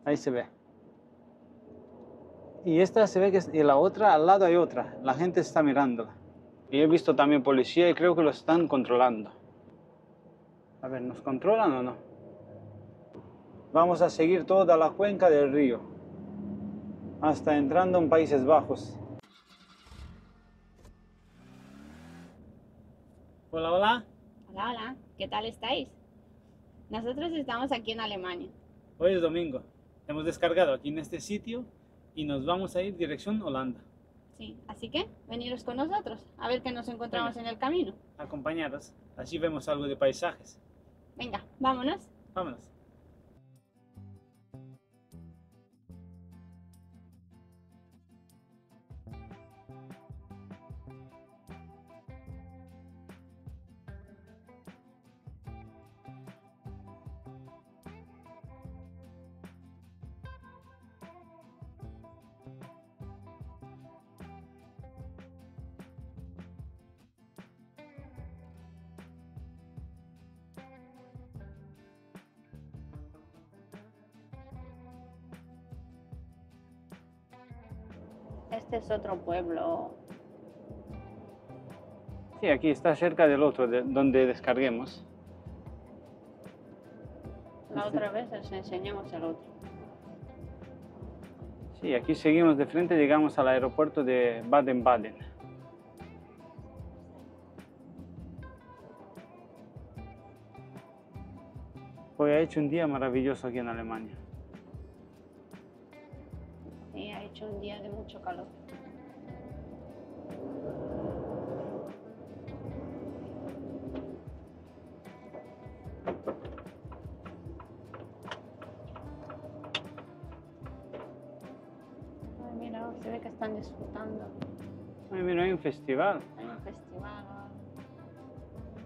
Ahí se ve. Y esta se ve que y la otra, al lado hay otra. La gente está mirándola. Y he visto también policía y creo que lo están controlando. A ver, ¿nos controlan o no? Vamos a seguir toda la cuenca del río, hasta entrando en Países Bajos. Hola, hola. Hola, hola, ¿qué tal estáis? Nosotros estamos aquí en Alemania. Hoy es domingo. Hemos descargado aquí en este sitio y nos vamos a ir dirección Holanda. Sí, así que veniros con nosotros, a ver qué nos encontramos Venga. en el camino. Acompañados, así vemos algo de paisajes. Venga, vámonos. Vámonos. Este es otro pueblo. Sí, aquí está cerca del otro, donde descarguemos. La otra vez os enseñamos el otro. Sí, aquí seguimos de frente, llegamos al aeropuerto de Baden-Baden. Hoy ha hecho un día maravilloso aquí en Alemania. Y ha hecho un día de mucho calor. Ay, mira, se ve que están disfrutando. Ay, mira, hay un festival. Hay un festival.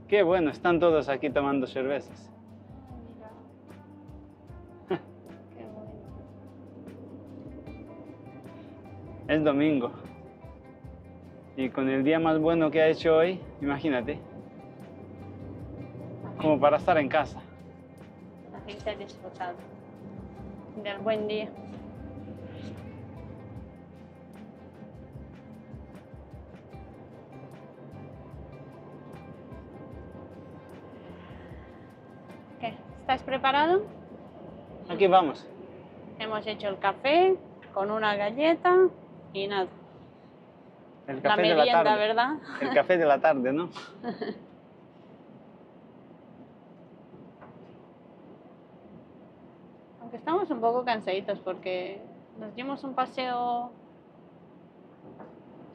Qué bueno, están todos aquí tomando cervezas. Ay, mira. Qué bueno. Es domingo. Y con el día más bueno que ha hecho hoy, imagínate, como para estar en casa. La gente ha disfrutado del buen día. ¿Qué? ¿Estás preparado? Aquí vamos. Hemos hecho el café con una galleta y nada. El La café de la merienda, tarde. ¿verdad? El café de la tarde, ¿no? Aunque estamos un poco cansaditos porque nos dimos un paseo.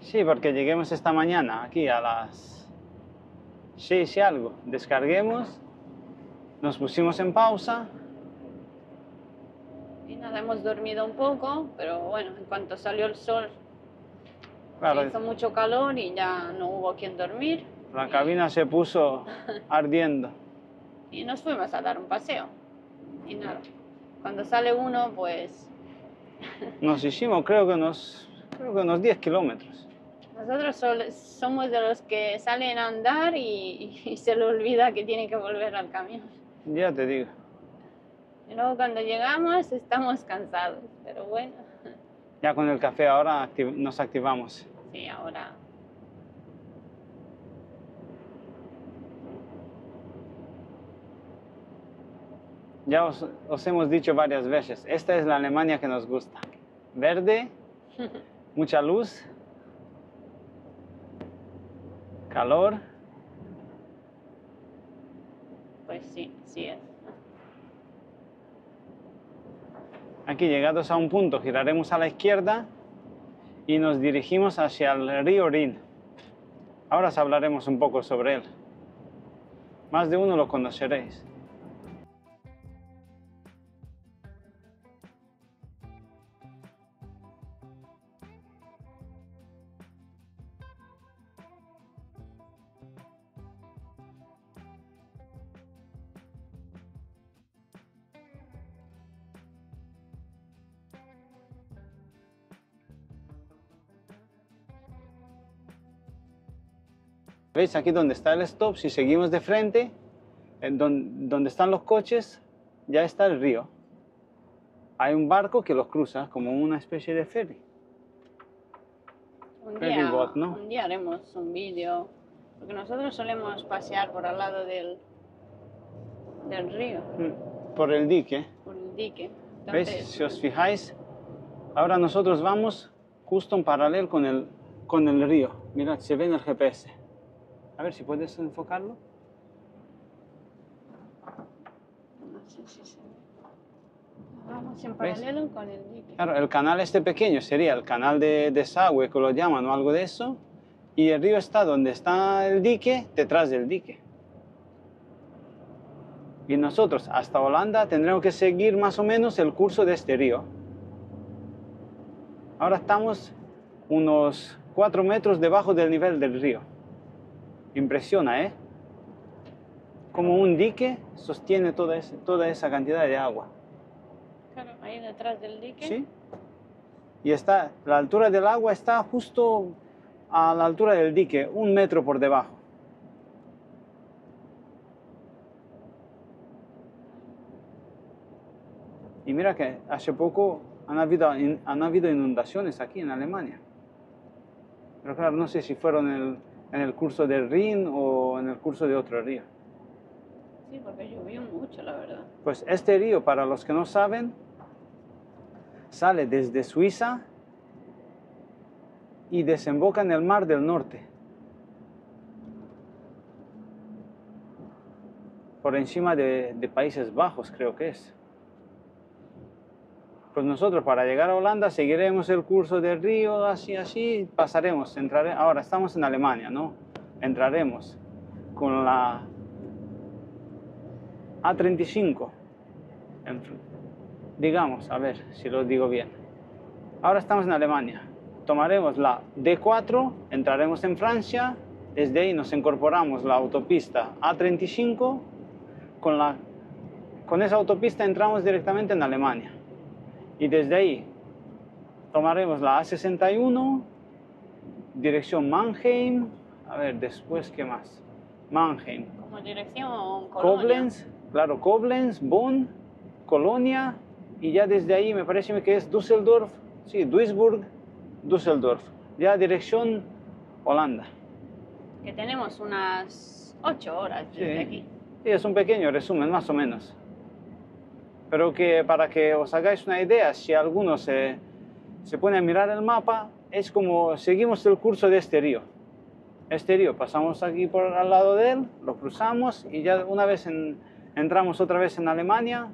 Sí, porque lleguemos esta mañana aquí a las 6 y algo. Descarguemos, nos pusimos en pausa. Y nada, hemos dormido un poco, pero bueno, en cuanto salió el sol, Claro, se hizo mucho calor y ya no hubo quien dormir. la cabina se puso ardiendo. Y nos fuimos a dar un paseo. Y nada, cuando sale uno, pues Nos hicimos, creo que unos 10 kilómetros. nosotros somos de los que salen a andar y se le olvida que tiene que volver al camión. Ya te digo. Y luego cuando llegamos estamos cansados, pero bueno, Ya con el café ahora nos activamos. sí, ahora. Ya os hemos dicho varias veces, esta es la Alemania que nos gusta. Verde, mucha luz, calor. Pues sí, sí es. Aquí llegados a un punto giraremos a la izquierda y nos dirigimos hacia el río Rin. Ahora os hablaremos un poco sobre él. Más de uno lo conoceréis. ¿Veis aquí donde está el stop? Si seguimos de frente, donde están los coches, ya está el río. hay un barco que los cruza como una especie de ferry. Ferry boat, ¿no? Un día haremos un vídeo, porque nosotros solemos pasear por al lado del río, Por el dique. por el dique. ¿Veis? Entonces, Si os fijáis, ahora nosotros vamos justo en paralelo con el río. Mirad, se ve en el GPS. A ver si puedes enfocarlo. no sé si se ve. Vamos en paralelo con el dique. Claro, el canal este pequeño sería el canal de desagüe, que lo llaman o algo de eso. Y el río está donde está el dique, detrás del dique. Y nosotros hasta Holanda tendremos que seguir más o menos el curso de este río. Ahora estamos unos 4 metros debajo del nivel del río. Impresiona, ¿eh? Como un dique sostiene toda esa cantidad de agua. Claro, ahí detrás del dique. ¿Sí? Y la altura del agua está justo a la altura del dique, 1 metro por debajo. Y mira que hace poco han habido inundaciones aquí en Alemania. Pero claro, no sé si fueron en el curso del Rin o en el curso de otro río. Sí, porque llovió mucho, la verdad. Pues este río, para los que no saben, sale desde Suiza y desemboca en el Mar del Norte. Por encima de Países Bajos, creo que es. Pues nosotros para llegar a Holanda seguiremos el curso del río, así, pasaremos, ahora estamos en Alemania, ¿no? Entraremos con la A35, digamos, a ver si lo digo bien. Ahora estamos en Alemania, tomaremos la D4, entraremos en Francia, desde ahí nos incorporamos la autopista A35, con esa autopista entramos directamente en Alemania. Y desde ahí tomaremos la A61, dirección Mannheim. A ver, después, ¿qué más? Mannheim. Como dirección Colonia. Koblenz, claro, Koblenz, Bonn, Colonia. Y ya desde ahí me parece que es Düsseldorf. Sí, Duisburg, Düsseldorf. Ya dirección Holanda. Que tenemos unas 8 horas desde aquí. Sí, es un pequeño resumen, más o menos. Pero que para que os hagáis una idea, si alguno se pone a mirar el mapa, es como seguimos el curso de este río. Este río, pasamos aquí por al lado de él, lo cruzamos y ya una vez entramos otra vez en Alemania,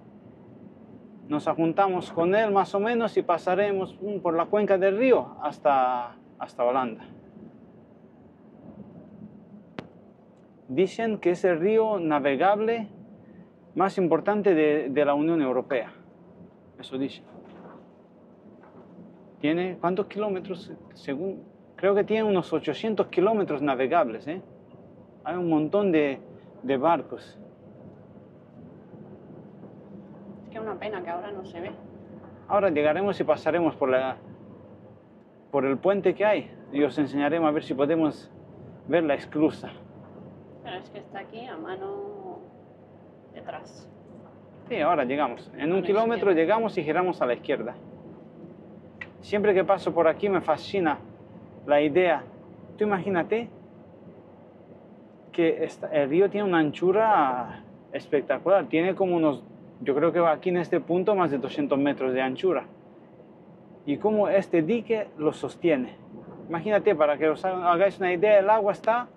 nos juntamos con él más o menos y pasaremos por la cuenca del río hasta Holanda. Dicen que es el río navegable más importante de la Unión Europea. Eso dice. ¿Tiene cuántos kilómetros? Creo que tiene unos 800 kilómetros navegables, ¿eh? Hay un montón de barcos. Es que es una pena que ahora no se ve. Ahora llegaremos y pasaremos por el puente que hay y os enseñaremos a ver si podemos ver la esclusa. Pero es que está aquí a mano detrás. Sí, ahora llegamos. En 1 kilómetro llegamos y giramos a la izquierda. Siempre que paso por aquí me fascina la idea. Tú imagínate que el río tiene una anchura espectacular. Tiene como yo creo que va aquí en este punto más de 200 metros de anchura. Y cómo este dique lo sostiene. Imagínate, para que os hagáis una idea, el agua está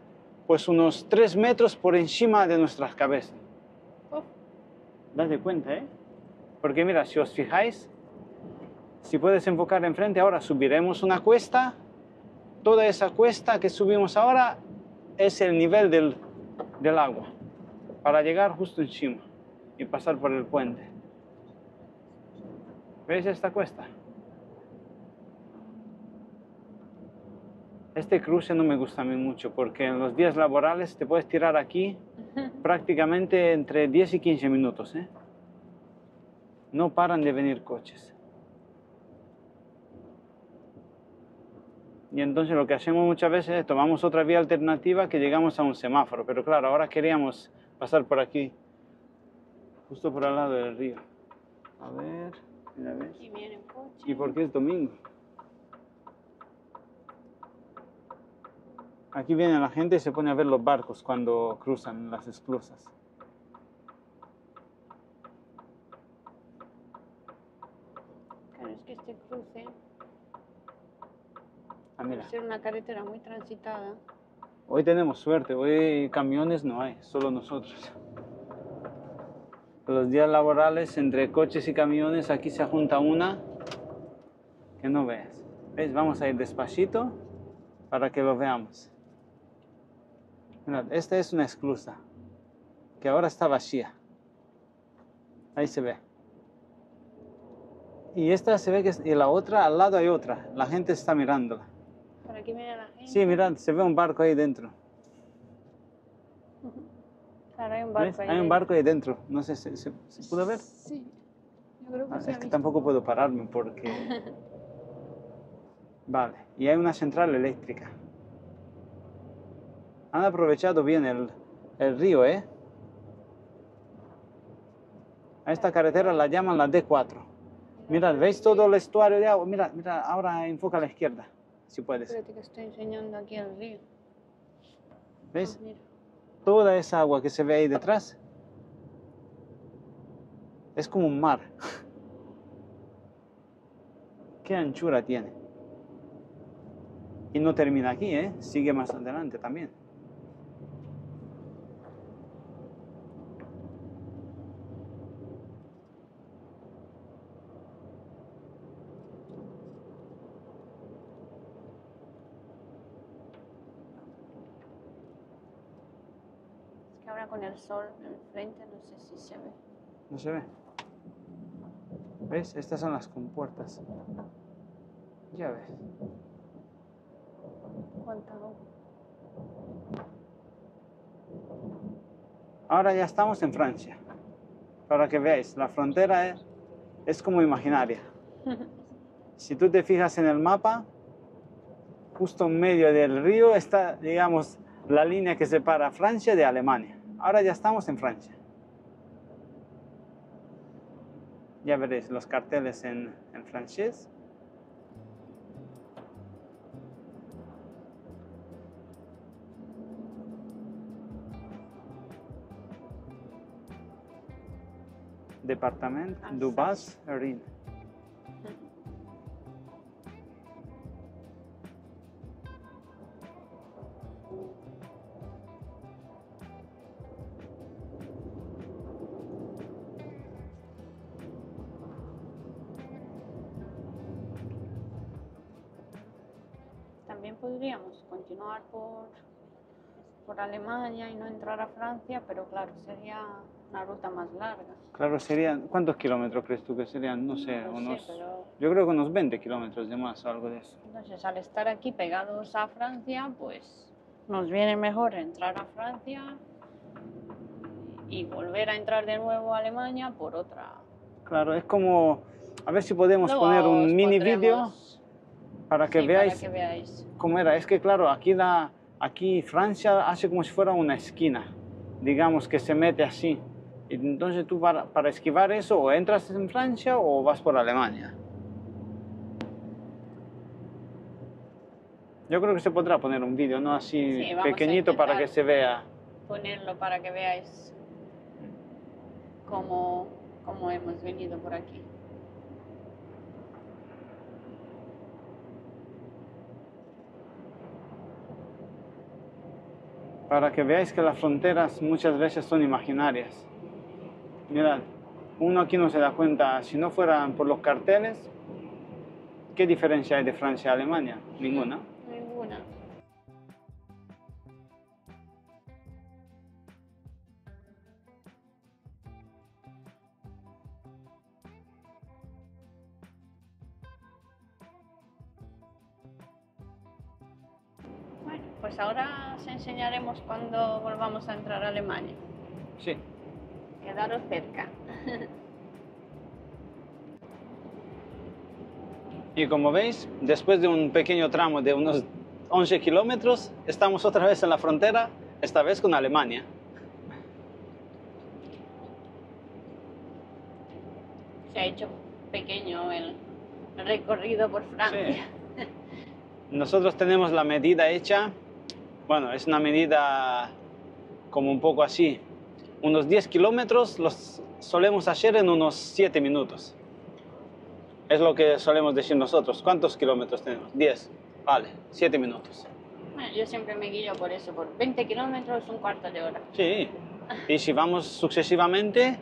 pues unos 3 metros por encima de nuestras cabezas. Date cuenta, ¿eh? Porque mira, si os fijáis, si puedes enfocar enfrente, ahora subiremos una cuesta. Toda esa cuesta que subimos ahora es el nivel del agua, para llegar justo encima y pasar por el puente. ¿Veis esta cuesta? Este cruce no me gusta a mí mucho, porque en los días laborales te puedes tirar aquí prácticamente entre 10 y 15 minutos, ¿eh? No paran de venir coches. Y entonces lo que hacemos muchas veces es tomamos otra vía alternativa que llegamos a un semáforo. Pero claro, ahora queríamos pasar por aquí, justo por al lado del río. A ver, Mira, ¿ves? Aquí viene el coche. ¿Y por qué es domingo? Aquí viene la gente y se pone a ver los barcos cuando cruzan las esclusas. Claro, es que este cruce Ah, mira. debe ser una carretera muy transitada. Hoy tenemos suerte, hoy camiones no hay, solo nosotros. Los días laborales entre coches y camiones aquí se junta una que no veas. ¿Ves? Vamos a ir despacito para que lo veamos. Mirad, esta es una esclusa que ahora está vacía. Ahí se ve. Y esta se ve que y la otra, al lado hay otra. La gente está mirándola. Por aquí viene la gente. Sí, mirad, se ve un barco ahí dentro. Claro, hay un barco ¿Ves? ahí. Hay un barco ahí dentro. No sé, ¿se pudo ver? Sí, yo creo que Ah, se ha es que visto. tampoco puedo pararme porque... Vale, y hay una central eléctrica. Han aprovechado bien el río, ¿eh? A esta carretera la llaman la D4. Mirad, ¿veis todo el estuario de agua? Mira, mira, ahora enfoca a la izquierda, si puedes. Espérate que estoy enseñando aquí el río. ¿Ves? Ah, mira. Toda esa agua que se ve ahí detrás es como un mar. Qué anchura tiene. Y no termina aquí, ¿eh? Sigue más adelante también. Es que ahora con el sol enfrente no sé si se ve. ¿No se ve? ¿Ves? Estas son las compuertas. Ya ves. ¿Cuánta agua? Ahora ya estamos en Francia. Para que veáis, la frontera es como imaginaria. Si tú te fijas en el mapa, justo en medio del río está, digamos, la línea que separa Francia de Alemania. Ahora ya estamos en Francia. Ya veréis los carteles en francés. Departement du Bas-Rhin. También podríamos continuar por Alemania y no entrar a Francia, pero claro, sería una ruta más larga. Claro, serían, ¿cuántos kilómetros crees tú que serían? No sé, No unos, sé, pero yo creo que unos 20 kilómetros de más o algo de eso. entonces al estar aquí pegados a Francia, pues nos viene mejor entrar a Francia y volver a entrar de nuevo a Alemania por otra. Claro, es como, a ver si podemos Luego poner os un mini pondremos- vídeo para que sí, veáis para que veáis. cómo era. Es que claro, aquí Francia hace como si fuera una esquina, digamos que se mete así. Y entonces tú para esquivar eso o entras en Francia o vas por Alemania. Yo creo que se podrá poner un vídeo, ¿no? Así Sí, vamos a pequeñito para que intentar se vea. Ponerlo para que veáis cómo hemos venido por aquí. Para que veáis que las fronteras muchas veces son imaginarias. Mirad, uno aquí no se da cuenta, si no fueran por los carteles, ¿qué diferencia hay de Francia a Alemania? Ninguna. Ninguna. Bueno, pues ahora os enseñaremos cuando volvamos a entrar a Alemania. Sí. Quedaros cerca. Y como veis, después de un pequeño tramo de unos 11 kilómetros, estamos otra vez en la frontera, esta vez con Alemania. Se ha hecho pequeña año el recorrido por Francia. Sí. Nosotros tenemos la medida hecha, bueno, es una medida como un poco así. Unos 10 kilómetros los solemos hacer en unos 7 minutos. Es lo que solemos decir nosotros. ¿Cuántos kilómetros tenemos? 10. Vale, 7 minutos. Bueno, yo siempre me guío por eso, por 20 kilómetros, un cuarto de hora. Sí. Y si vamos sucesivamente,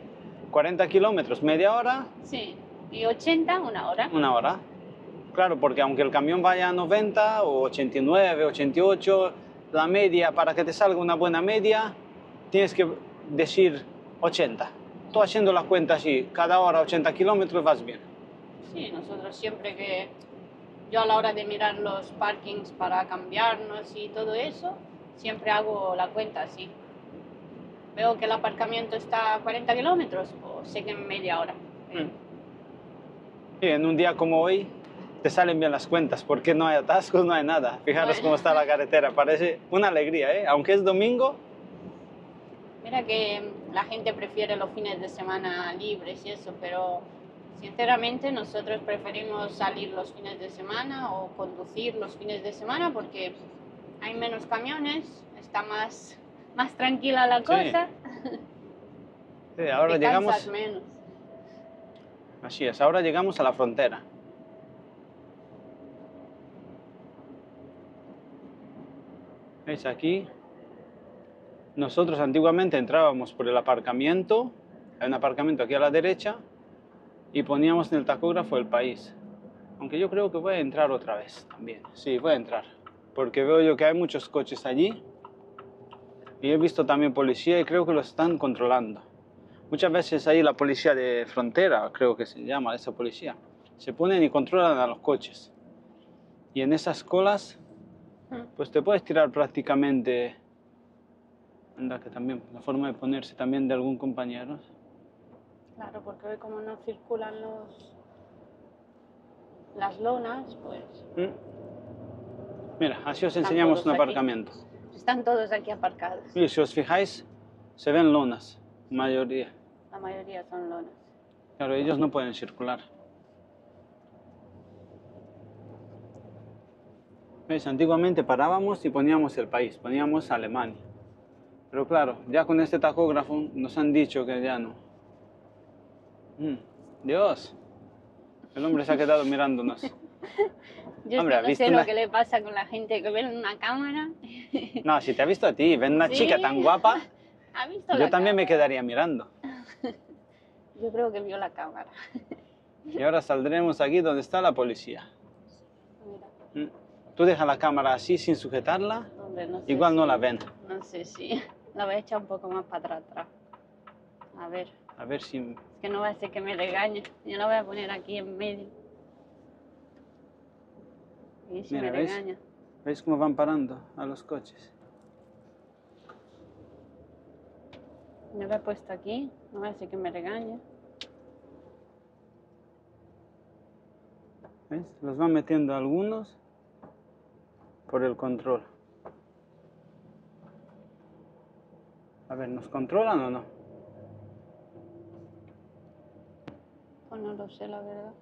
40 kilómetros, media hora. Sí. Y 80, una hora. Una hora. Claro, porque aunque el camión vaya a 90 o 89, 88, la media, para que te salga una buena media, tienes que decir 80. Tú haciendo la cuenta así, cada hora 80 kilómetros vas bien. Sí, nosotros siempre que... Yo a la hora de mirar los parkings para cambiarnos y todo eso, siempre hago la cuenta así. Veo que el aparcamiento está a 40 kilómetros, o sé que en media hora. Y en un día como hoy te salen bien las cuentas, porque no hay atascos, no hay nada. Fijaros Bueno. cómo está la carretera, parece una alegría, ¿eh? Aunque es domingo. Mira que la gente prefiere los fines de semana libres y eso, pero sinceramente nosotros preferimos salir los fines de semana o conducir los fines de semana porque hay menos camiones, está más tranquila la cosa. Sí, ahora te llegamos... cansas menos. Así es, ahora llegamos a la frontera. ¿Veis aquí? Nosotros antiguamente entrábamos por el aparcamiento, hay un aparcamiento aquí a la derecha, y poníamos en el tacógrafo el país. Aunque yo creo que voy a entrar otra vez también. Sí, voy a entrar, porque veo yo que hay muchos coches allí, y he visto también policía y creo que lo están controlando. Muchas veces ahí la policía de frontera, creo que se llama esa policía, se ponen y controlan a los coches. Y en esas colas, pues te puedes tirar prácticamente... Anda, que también, la forma de ponerse también de algún compañero. Claro, porque hoy como no circulan las lonas, pues... Mira, así os Están enseñamos todos un aquí. aparcamiento. Están todos aquí aparcados. Y si os fijáis, se ven lonas, mayoría. La mayoría son lonas. Claro, ellos no pueden circular. ¿Veis? Antiguamente parábamos y poníamos el país, poníamos Alemania. Pero claro, ya con este tacógrafo nos han dicho que ya no. Dios, el hombre se ha quedado mirándonos. Yo Hombre, es ¿ha que no visto sé una- lo que le pasa con la gente que ve en una cámara. No, si te ha visto a ti, ven una Sí. chica tan guapa, ¿Ha visto yo la también me cámara? quedaría mirando. Yo creo que vio la cámara. Y ahora saldremos aquí donde está la policía. Mira, Tú dejas la cámara así sin sujetarla, hombre, no sé igual no si- la ven. No sé si la voy a echar un poco más para atrás. A ver, A ver si... es que no va a ser que me regañe. Yo la voy a poner aquí en medio. Y si Mira, me ¿ves? regaña. ¿Veis cómo van parando a los coches? Me lo he puesto aquí, no va a ser que me regañe. ¿Ves? Los van metiendo algunos por el control. A ver, ¿nos controlan o no? Pues no lo sé, la verdad.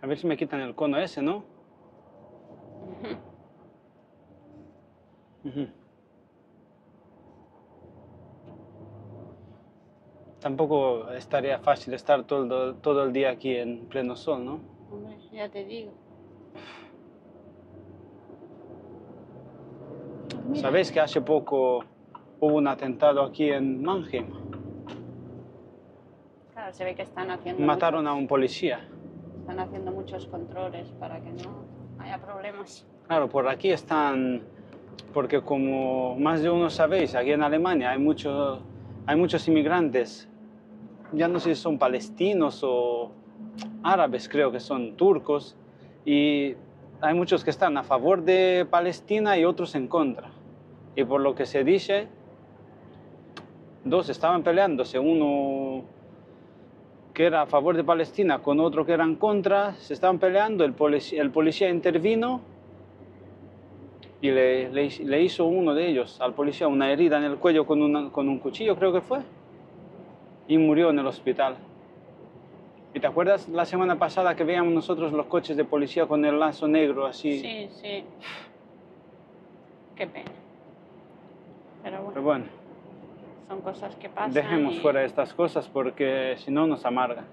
A ver si me quitan el cono ese, ¿no? Ujú. Tampoco estaría fácil estar todo el día aquí en pleno sol, ¿no? Hombre, ya te digo. Mira, ¿Sabéis que hace poco hubo un atentado aquí en Mannheim? claro, se ve que están haciendo Mataron a un policía. están haciendo muchos controles para que no haya problemas. Claro, por aquí están, porque como más de uno sabéis, aquí en Alemania hay muchos inmigrantes, ya no sé si son palestinos o árabes, creo que son turcos, y hay muchos que están a favor de Palestina y otros en contra. Y por lo que se dice, dos estaban peleándose, uno que era a favor de Palestina con otro que era en contra, se estaban peleando, el policía intervino y le hizo uno de ellos, al policía, una herida en el cuello con un cuchillo, creo que fue, y murió en el hospital. ¿Y te acuerdas la semana pasada que veíamos nosotros los coches de policía con el lazo negro así? Sí, sí. Qué pena. Pero Pero bueno, son cosas que pasan. dejemos y... fuera estas cosas porque si no nos amarga.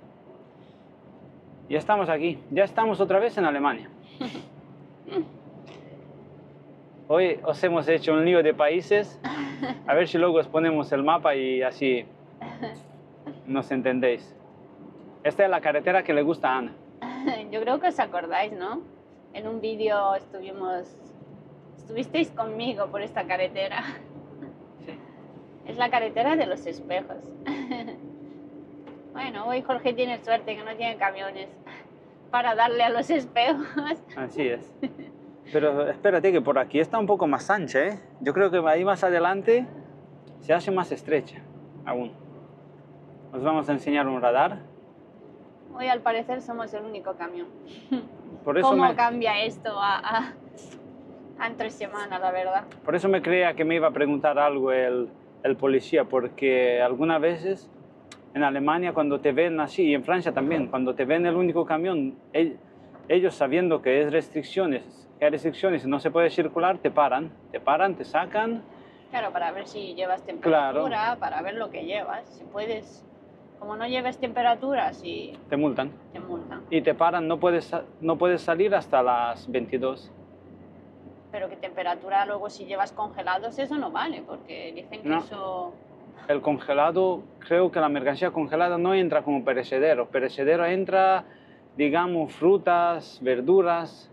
Ya estamos aquí, ya estamos otra vez en Alemania. Hoy os hemos hecho un lío de países, a ver si luego os ponemos el mapa y así nos entendéis. Esta es la carretera que le gusta a Ana. Yo creo que os acordáis, ¿no? En un vídeo estuvisteis conmigo por esta carretera. Sí. Es la carretera de los espejos. Bueno, hoy Jorge tiene suerte que no tiene camiones para darle a los espejos. Así es. Pero espérate que por aquí está un poco más ancha, ¿eh? Yo creo que ahí más adelante se hace más estrecha aún. Os vamos a enseñar un radar. Hoy al parecer somos el único camión. Por eso ¿Cómo cambia esto a entre semanas, la verdad? Por eso me creía que me iba a preguntar algo el policía, porque algunas veces en Alemania cuando te ven así, y en Francia también, cuando te ven el único camión, ellos sabiendo que hay restricciones y no se puede circular, te paran, te sacan. Claro, para ver si llevas temperatura, Claro. para ver lo que llevas. Si puedes, como no lleves temperatura, si Te multan. te multan. Y te paran, no puedes salir hasta las 22. Pero que temperatura luego si llevas congelados, eso no vale, porque dicen que No. eso... El congelado, creo que la mercancía congelada no entra como perecedero. Perecedero entra, digamos, frutas, verduras.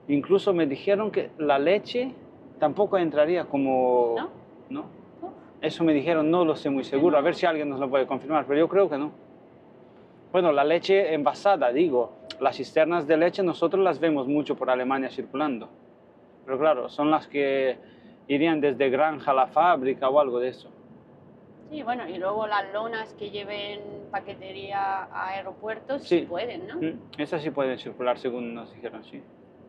Incluso me dijeron que la leche tampoco entraría como... ¿No? ¿No? Uf. Eso me dijeron, no lo sé muy seguro. A ver si alguien nos lo puede confirmar, pero yo creo que no. Bueno, la leche envasada, digo. Las cisternas de leche nosotros las vemos mucho por Alemania circulando. Pero claro, son las que irían desde granja a la fábrica o algo de eso. Sí, bueno, y luego las lonas que lleven paquetería a aeropuertos, Sí. sí pueden, ¿no? Esas sí pueden circular, según nos dijeron, sí.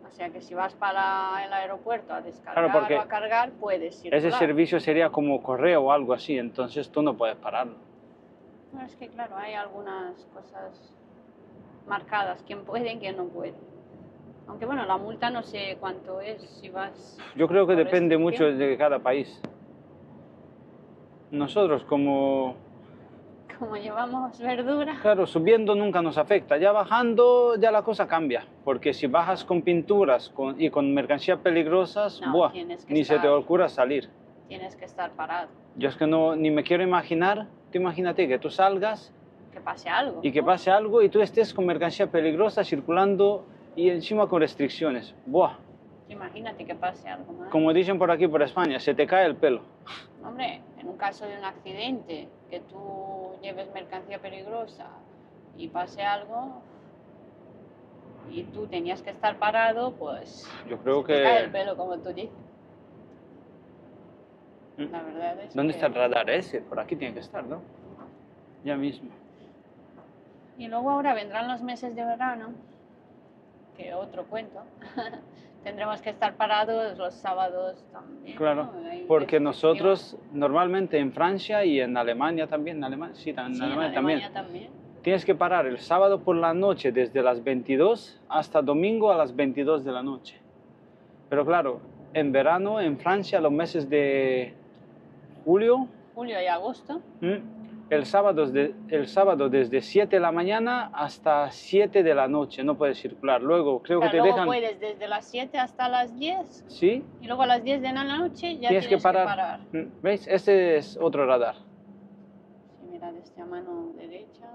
O sea que si vas para el aeropuerto a descargar Claro, porque o a cargar, puedes circular. ese servicio sería como correo o algo así, entonces tú no puedes pararlo. No, es que claro, hay algunas cosas marcadas, quién puede y quién no puede. Aunque bueno, la multa no sé cuánto es si vas... Yo creo que por depende mucho restricción. de cada país. Nosotros como, Como llevamos verdura, claro, subiendo nunca nos afecta, ya bajando ya la cosa cambia, porque si bajas con pinturas y con mercancías peligrosas, No, ¡buah! tienes que Ni se te estar- ocurra salir. tienes que estar parado, Yo es que no, ni me quiero imaginar, tú imagínate que tú salgas que pase algo. y que pase algo y tú estés con mercancía peligrosa circulando y encima con restricciones. ¡Buah! Imagínate que pase algo más. Como dicen por aquí, por España, se te cae el pelo. Hombre, en un caso de un accidente, que tú lleves mercancía peligrosa y pase algo y tú tenías que estar parado, pues Yo creo se te cae el que... pelo, como tú dices. La verdad es ¿Dónde que... está el radar ese? Por aquí tiene que estar, ¿no? Ya mismo. Y luego ahora vendrán los meses de verano, que otro cuento. Tendremos que estar parados los sábados también. Claro, ¿no? Hay porque restricciones. nosotros normalmente en Francia y en Alemania también, Sí, en Alemania Alemania también, también. tienes que parar el sábado por la noche desde las 22 hasta domingo a las 22 de la noche. Pero claro, en verano en Francia, los meses de julio, Julio y agosto. el sábado desde 7 de la mañana hasta 7 de la noche no puedes circular. Luego creo que Claro, te luego dejan... puedes desde las 7 hasta las 10 Sí, y luego a las 10 de la noche ya tienes que parar. ¿Veis? Este es otro radar. Sí, mira, desde a mano derecha.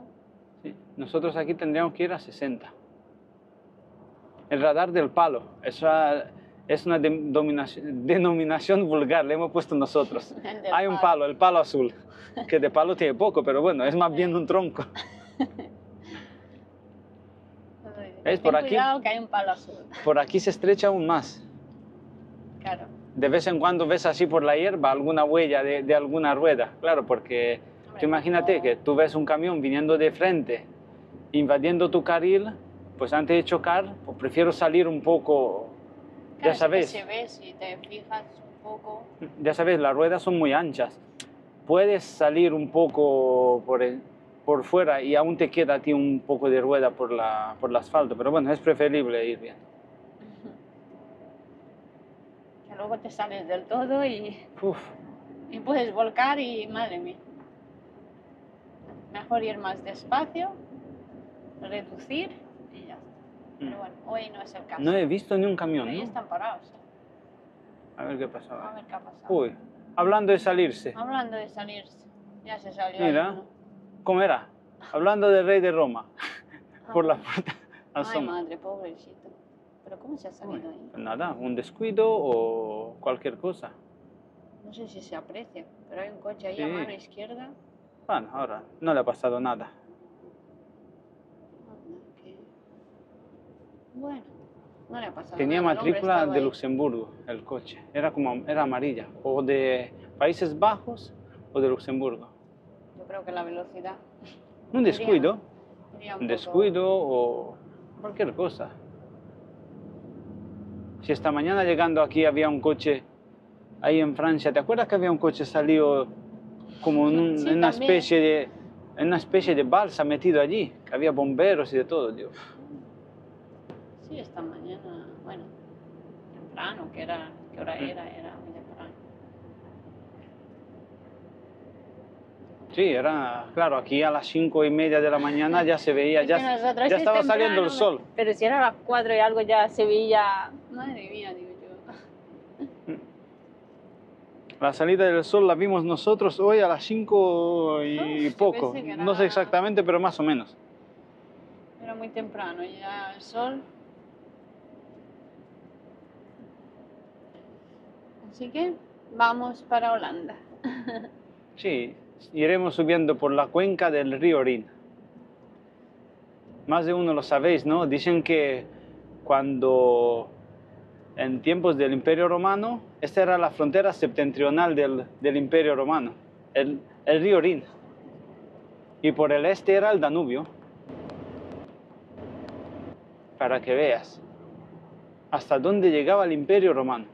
Sí. Nosotros aquí tendríamos que ir a 60. El radar del palo. Esa es una denominación vulgar, le hemos puesto nosotros. El del Hay un palo, el palo azul, que de palo tiene poco, pero bueno, es más bien un tronco. ¿Ves? Ten Por aquí- cuidado que hay un palo azul. Por aquí se estrecha aún más. Claro. De vez en cuando ves así por la hierba alguna huella de alguna rueda. Claro, porque Hombre, tú imagínate no. que tú ves un camión viniendo de frente, invadiendo tu carril, pues antes de chocar, pues prefiero salir un poco, Claro, ya sabes. Se ve, si te fijas un poco. Ya sabes, las ruedas son muy anchas. Puedes salir un poco por fuera y aún te queda a ti un poco de rueda por el asfalto, pero bueno, es preferible ir bien. Que luego te sales del todo Uf, y puedes volcar y madre mía. Mejor ir más despacio, reducir y ya está. Pero bueno, hoy no es el caso. no he visto ni un camión, Ahí ¿no? están parados. A ver qué pasa. A ver qué ha pasado. Uy, hablando de salirse. Hablando de salirse, ya se salió. Mira, alguno. ¿cómo era? Hablando del rey de Roma, por la puerta Ay, asoma. madre, pobrecito. Pero ¿cómo se ha salido ahí? Nada, un descuido o cualquier cosa. No sé si se aprecia, pero hay un coche ahí Sí. a mano izquierda. Bueno, ahora no le ha pasado nada. Bueno, no le ha pasado Tenía nada. El hombre matrícula estaba de ahí. Luxemburgo, el coche. Era amarilla. O de Países Bajos o de Luxemburgo. Yo creo que la velocidad. Un descuido. Iría Un poco- descuido o cualquier cosa. Si esta mañana llegando aquí había un coche ahí en Francia, ¿te acuerdas que había un coche salido como en, Sí, en una también. especie de balsa metido allí? Que había bomberos y de todo, Dios. Sí, esta mañana, bueno, temprano, ¿qué hora era? Era muy temprano. Sí, era, claro, aquí a las 5:30 de la mañana ya se veía, Es ya, que nosotros ya es estaba saliendo temprano, el sol. Pero si era a las 4 y algo ya se veía, madre mía, digo yo. La salida del sol la vimos nosotros hoy a las 5 y Uf, yo poco. pensé que era- No sé exactamente, pero más o menos. Era muy temprano, ya el sol. Así que vamos para Holanda. Sí, iremos subiendo por la cuenca del río Rin. Más de uno lo sabéis, ¿no? Dicen que cuando en tiempos del Imperio Romano, esta era la frontera septentrional del Imperio Romano, el río Rin. Y por el este era el Danubio. Para que veas hasta dónde llegaba el Imperio Romano.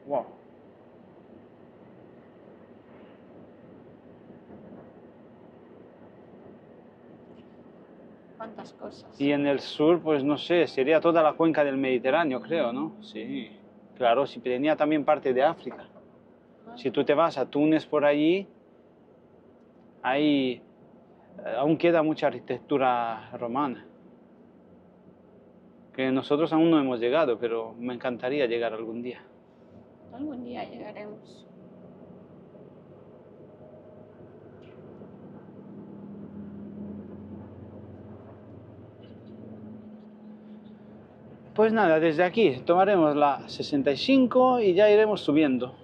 Wow. ¿Cuántas cosas? Y en el sur, pues no sé, sería toda la cuenca del Mediterráneo, creo, ¿no? Sí, claro, si tenía también parte de África. Si tú te vas a Túnez por allí, ahí aún queda mucha arquitectura romana. Que nosotros aún no hemos llegado, pero me encantaría llegar algún día. Algún día llegaremos. Pues nada, desde aquí tomaremos la 65 y ya iremos subiendo.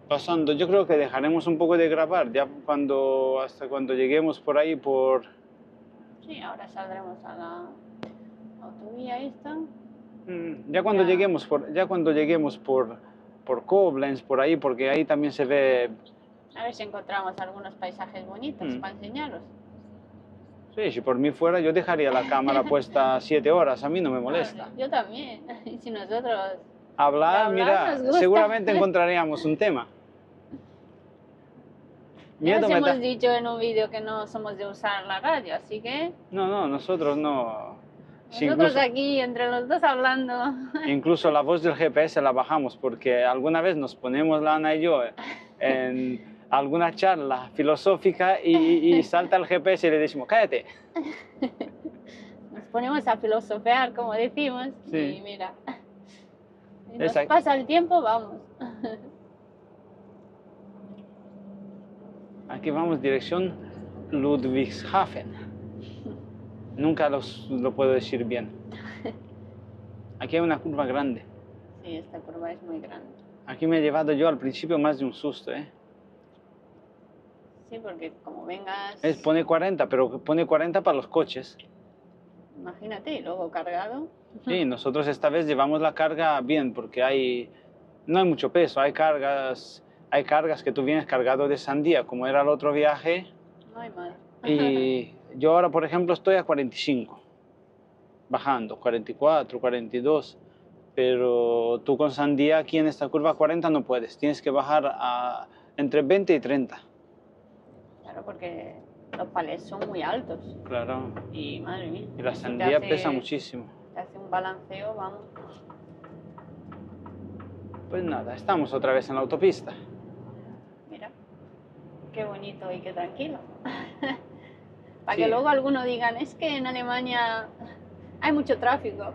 Pasando, yo creo que dejaremos un poco de grabar ya hasta cuando lleguemos por ahí por... Sí, ahora saldremos a la autovía esta. Ya cuando Ya. lleguemos por Koblenz, por ahí, porque ahí también se ve... A ver si encontramos algunos paisajes bonitos para enseñaros. Sí, si por mí fuera yo dejaría la cámara puesta 7 horas, a mí no me molesta. Yo también. Y si nosotros... Hablar, Hablar mira, nos gusta. seguramente encontraríamos un tema. Ya Miedo os me hemos da... dicho en un vídeo que no somos de usar la radio, así que No, nosotros no. Sí, nosotros aquí entre los dos hablando. incluso la voz del GPS la bajamos porque alguna vez nos ponemos, la Ana y yo, en alguna charla filosófica y salta el GPS y le decimos, cállate. Nos ponemos a filosofear, como decimos, Sí. y mira, y nos Exacto. pasa el tiempo, vamos. Aquí vamos dirección Ludwigshafen. Nunca lo puedo decir bien. Aquí hay una curva grande. Sí, esta curva es muy grande. Aquí me he llevado yo al principio más de un susto, ¿eh? Sí, porque como vengas, Pone 40, pero pone 40 para los coches. imagínate, y luego cargado. Sí, nosotros esta vez llevamos la carga bien porque no hay mucho peso. Hay cargas que tú vienes cargado de sandía, como era el otro viaje. Ay, madre. Y yo ahora, por ejemplo, estoy a 45, bajando, 44, 42. Pero tú con sandía aquí en esta curva 40 no puedes. Tienes que bajar entre 20 y 30. Claro, porque los palés son muy altos Claro. y madre mía. Y la eso te sandía hace- pesa muchísimo. Te hace un balanceo, vamos. Pues nada, estamos otra vez en la autopista. Mira, qué bonito y qué tranquilo. Para Sí. que luego algunos digan, es que en Alemania hay mucho tráfico.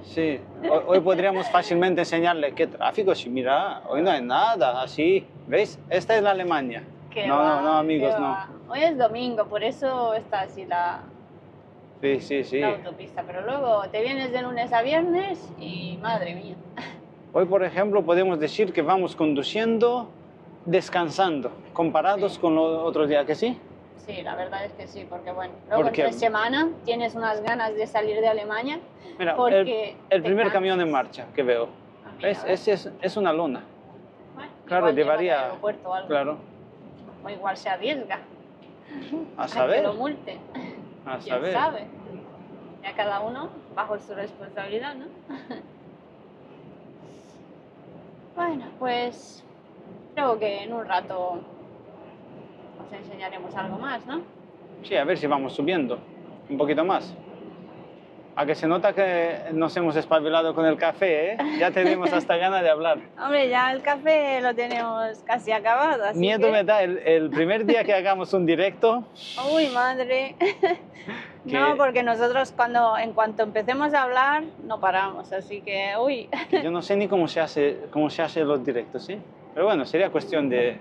Sí, hoy podríamos fácilmente enseñarle qué tráfico, si mira, hoy no hay nada, así, ¿veis? Esta es la Alemania. Qué No, va, no, no, amigos, qué no. va. Hoy es domingo, por eso está así Sí, sí, sí. la autopista. Pero luego te vienes de lunes a viernes y madre mía. Hoy, por ejemplo, podemos decir que vamos conduciendo, descansando, comparados Sí. con los otros días, ¿que sí? Sí, la verdad es que sí, porque bueno, luego Porque- entre semana tienes unas ganas de salir de Alemania. Mira, Porque el te primer cansas. camión en marcha que veo, Ah, mira, ¿ves? ¿ves? Ese es una lona. Bueno, Claro, igual lleva al llevaría... aeropuerto o algo. Claro, O igual se arriesga a a que saber, lo multe. a ¿Quién saber. sabe? Ya cada uno bajo su responsabilidad, ¿no? Bueno, pues creo que en un rato os enseñaremos algo más, ¿no? Sí, a ver si vamos subiendo un poquito más. A que se nota que nos hemos espabilado con el café, ¿eh? Ya tenemos hasta ganas de hablar. Hombre, ya el café lo tenemos casi acabado, así Miedo que... me da el primer día que hagamos un directo. Uy, madre. No, porque nosotros en cuanto empecemos a hablar, no paramos, así que, uy. Que yo no sé ni cómo se hace los directos, ¿sí? Pero bueno, sería cuestión de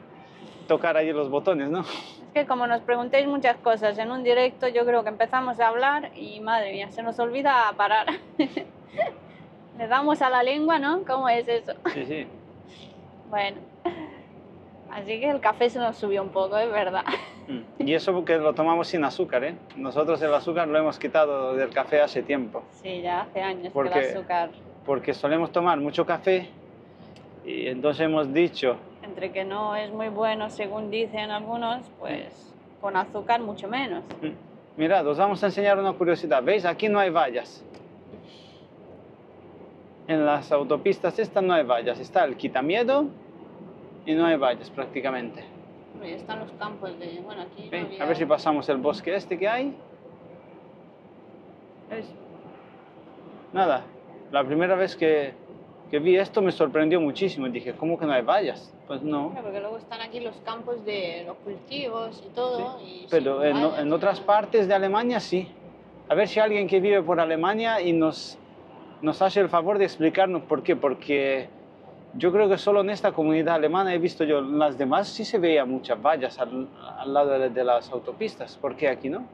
tocar ahí los botones, ¿no? Es que como nos preguntéis muchas cosas en un directo, yo creo que empezamos a hablar y, madre mía, se nos olvida parar. Le damos a la lengua, ¿no? ¿Cómo es eso? Sí, sí. Bueno, así que el café se nos subió un poco, es verdad. Y eso porque lo tomamos sin azúcar, ¿eh? Nosotros el azúcar lo hemos quitado del café hace tiempo. Sí, ya hace años Porque- que el azúcar, Porque solemos tomar mucho café y entonces hemos dicho, entre que no es muy bueno, según dicen algunos, pues con azúcar mucho menos. mirad, os vamos a enseñar una curiosidad. ¿Veis? Aquí no hay vallas. En las autopistas estas no hay vallas. Está el quitamiedo y no hay vallas prácticamente. Hombre, están los campos de... Bueno, aquí no ¿Veis? había- A ver si pasamos el bosque este que hay. ¿Veis? Nada. La primera vez que vi esto me sorprendió muchísimo. Dije, ¿cómo que no hay vallas? Pues no. Claro, porque luego están aquí los campos de los cultivos y todo. Y Pero sin en vallas, otras ¿no? partes de Alemania sí. A ver si alguien que vive por Alemania y nos hace el favor de explicarnos por qué. Porque yo creo que solo en esta comunidad alemana he visto yo, las demás sí se veía muchas vallas al lado de las autopistas. ¿Por qué aquí no?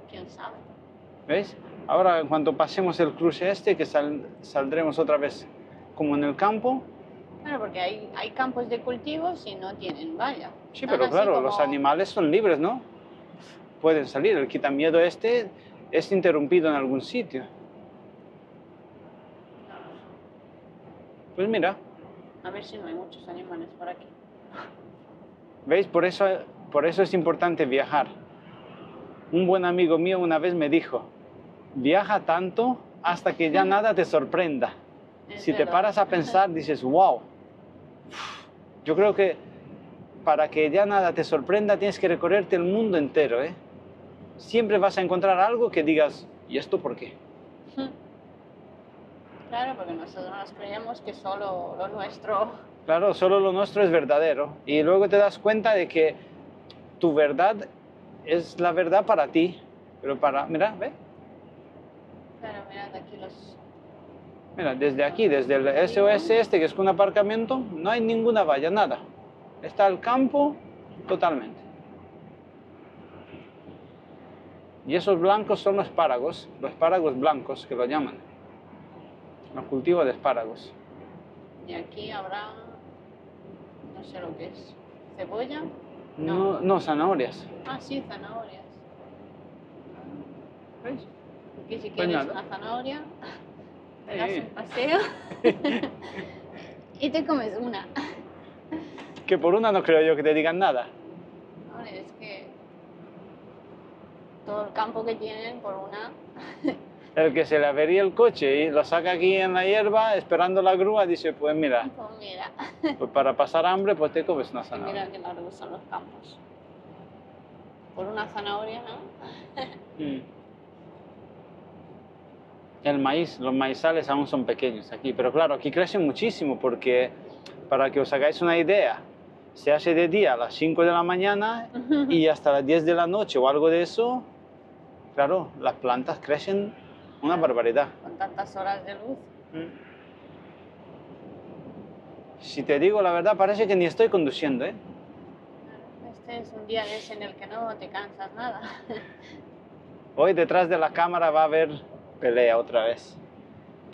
¿Quién sabe? ¿Veis? Ahora, en cuanto pasemos el cruce este, que saldremos otra vez como en el campo. Claro, porque hay campos de cultivos y no tienen valla. Sí, Están pero así claro, como- los animales son libres, ¿no? Pueden salir. El quitamiedo este es interrumpido en algún sitio. Pues mira, A ver si no hay muchos animales por aquí. ¿veis? Por eso es importante viajar. Un buen amigo mío una vez me dijo, viaja tanto hasta que ya nada te sorprenda. Es Si te verdad. paras a pensar, dices, wow. Yo creo que para que ya nada te sorprenda tienes que recorrerte el mundo entero, ¿eh? Siempre vas a encontrar algo que digas, ¿y esto por qué? Claro, porque nosotros nos creemos que solo lo nuestro... Claro, solo lo nuestro es verdadero. Y luego te das cuenta de que tu verdad es la verdad para ti. Pero mira, ve, Claro, mirad aquí los... mira, desde aquí, desde el SOS este, que es un aparcamiento, no hay ninguna valla, nada. Está el campo totalmente. Y esos blancos son los espárragos blancos que lo llaman. El cultivo de espárragos. Y aquí habrá... No sé lo que es. ¿Cebolla? No, zanahorias. Ah, sí, zanahorias. ¿Veis? Aquí si Pues quieres nada. una zanahoria, te das Sí. un paseo y te comes una. Que por una no creo yo que te digan nada. Hombre, es que todo el campo que tienen por una... El que se le avería el coche y lo saca aquí en la hierba esperando la grúa, dice, pues mira, Pues mira, pues para pasar hambre, pues te comes una que zanahoria. mira que largos son los campos. Por una zanahoria, ¿no? Mm. El maíz, los maizales aún son pequeños aquí, pero claro, aquí crecen muchísimo porque, para que os hagáis una idea, se hace de día a las 5 de la mañana y hasta las 10 de la noche o algo de eso, claro, las plantas crecen una barbaridad. Con tantas horas de luz. Si te digo la verdad, parece que ni estoy conduciendo, ¿eh? Este es un día de ese en el que no te cansas nada. Hoy detrás de la cámara va a haber pelea otra vez,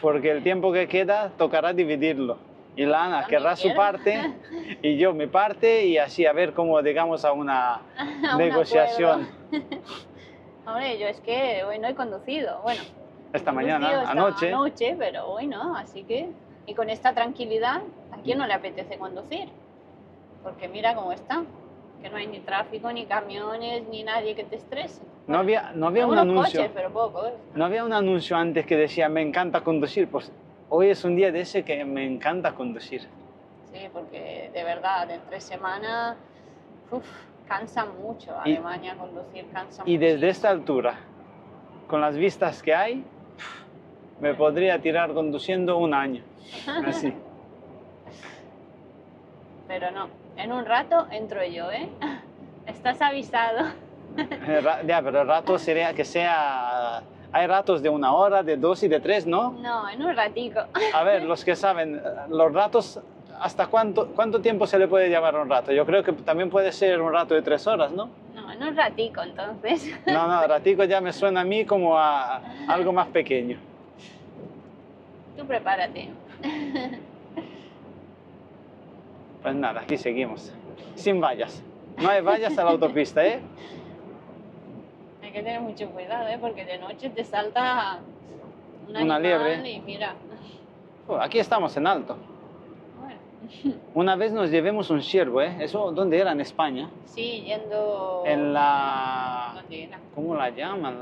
porque el tiempo que queda tocará dividirlo. Y la Ana También querrá su quiero. parte y yo mi parte y así a ver cómo llegamos a una A un negociación. acuerdo. Hombre, yo es que hoy no he conducido. Bueno, Esta he mañana, conducido esta anoche. anoche, pero hoy no, así que... Y con esta tranquilidad, ¿a quién no le apetece conducir? Porque mira cómo está, que no hay ni tráfico, ni camiones, ni nadie que te estrese. No había un Algunos anuncio. coches, pero pocos. No había un anuncio antes que decía me encanta conducir. Pues hoy es un día de ese que me encanta conducir. Sí, porque de verdad, entre semana, cansa mucho. Y- Alemania conducir cansa Y mucho. desde esta altura, con las vistas que hay, me podría tirar conduciendo un año. Así. Pero no, en un rato entro yo, ¿eh? Estás avisado. Ya, pero el rato sería que sea... Hay ratos de 1 hora, de 2 y de 3, ¿no? No, en un ratico. A ver, los que saben, los ratos, ¿hasta cuánto tiempo se le puede llamar un rato? Yo creo que también puede ser un rato de 3 horas, ¿no? No, en un ratico, entonces. No, ratico ya me suena a mí como a algo más pequeño. Tú prepárate. Pues nada, aquí seguimos. Sin vallas. No hay vallas a la autopista, ¿eh? Hay que tener mucho cuidado, ¿eh? Porque de noche te salta un Una animal liebre. y mira. Aquí estamos en alto. Bueno, Una vez nos llevemos un ciervo, ¿eh? ¿Eso dónde era? En España. sí, yendo... En la... ¿Dónde era? ¿Cómo la llaman?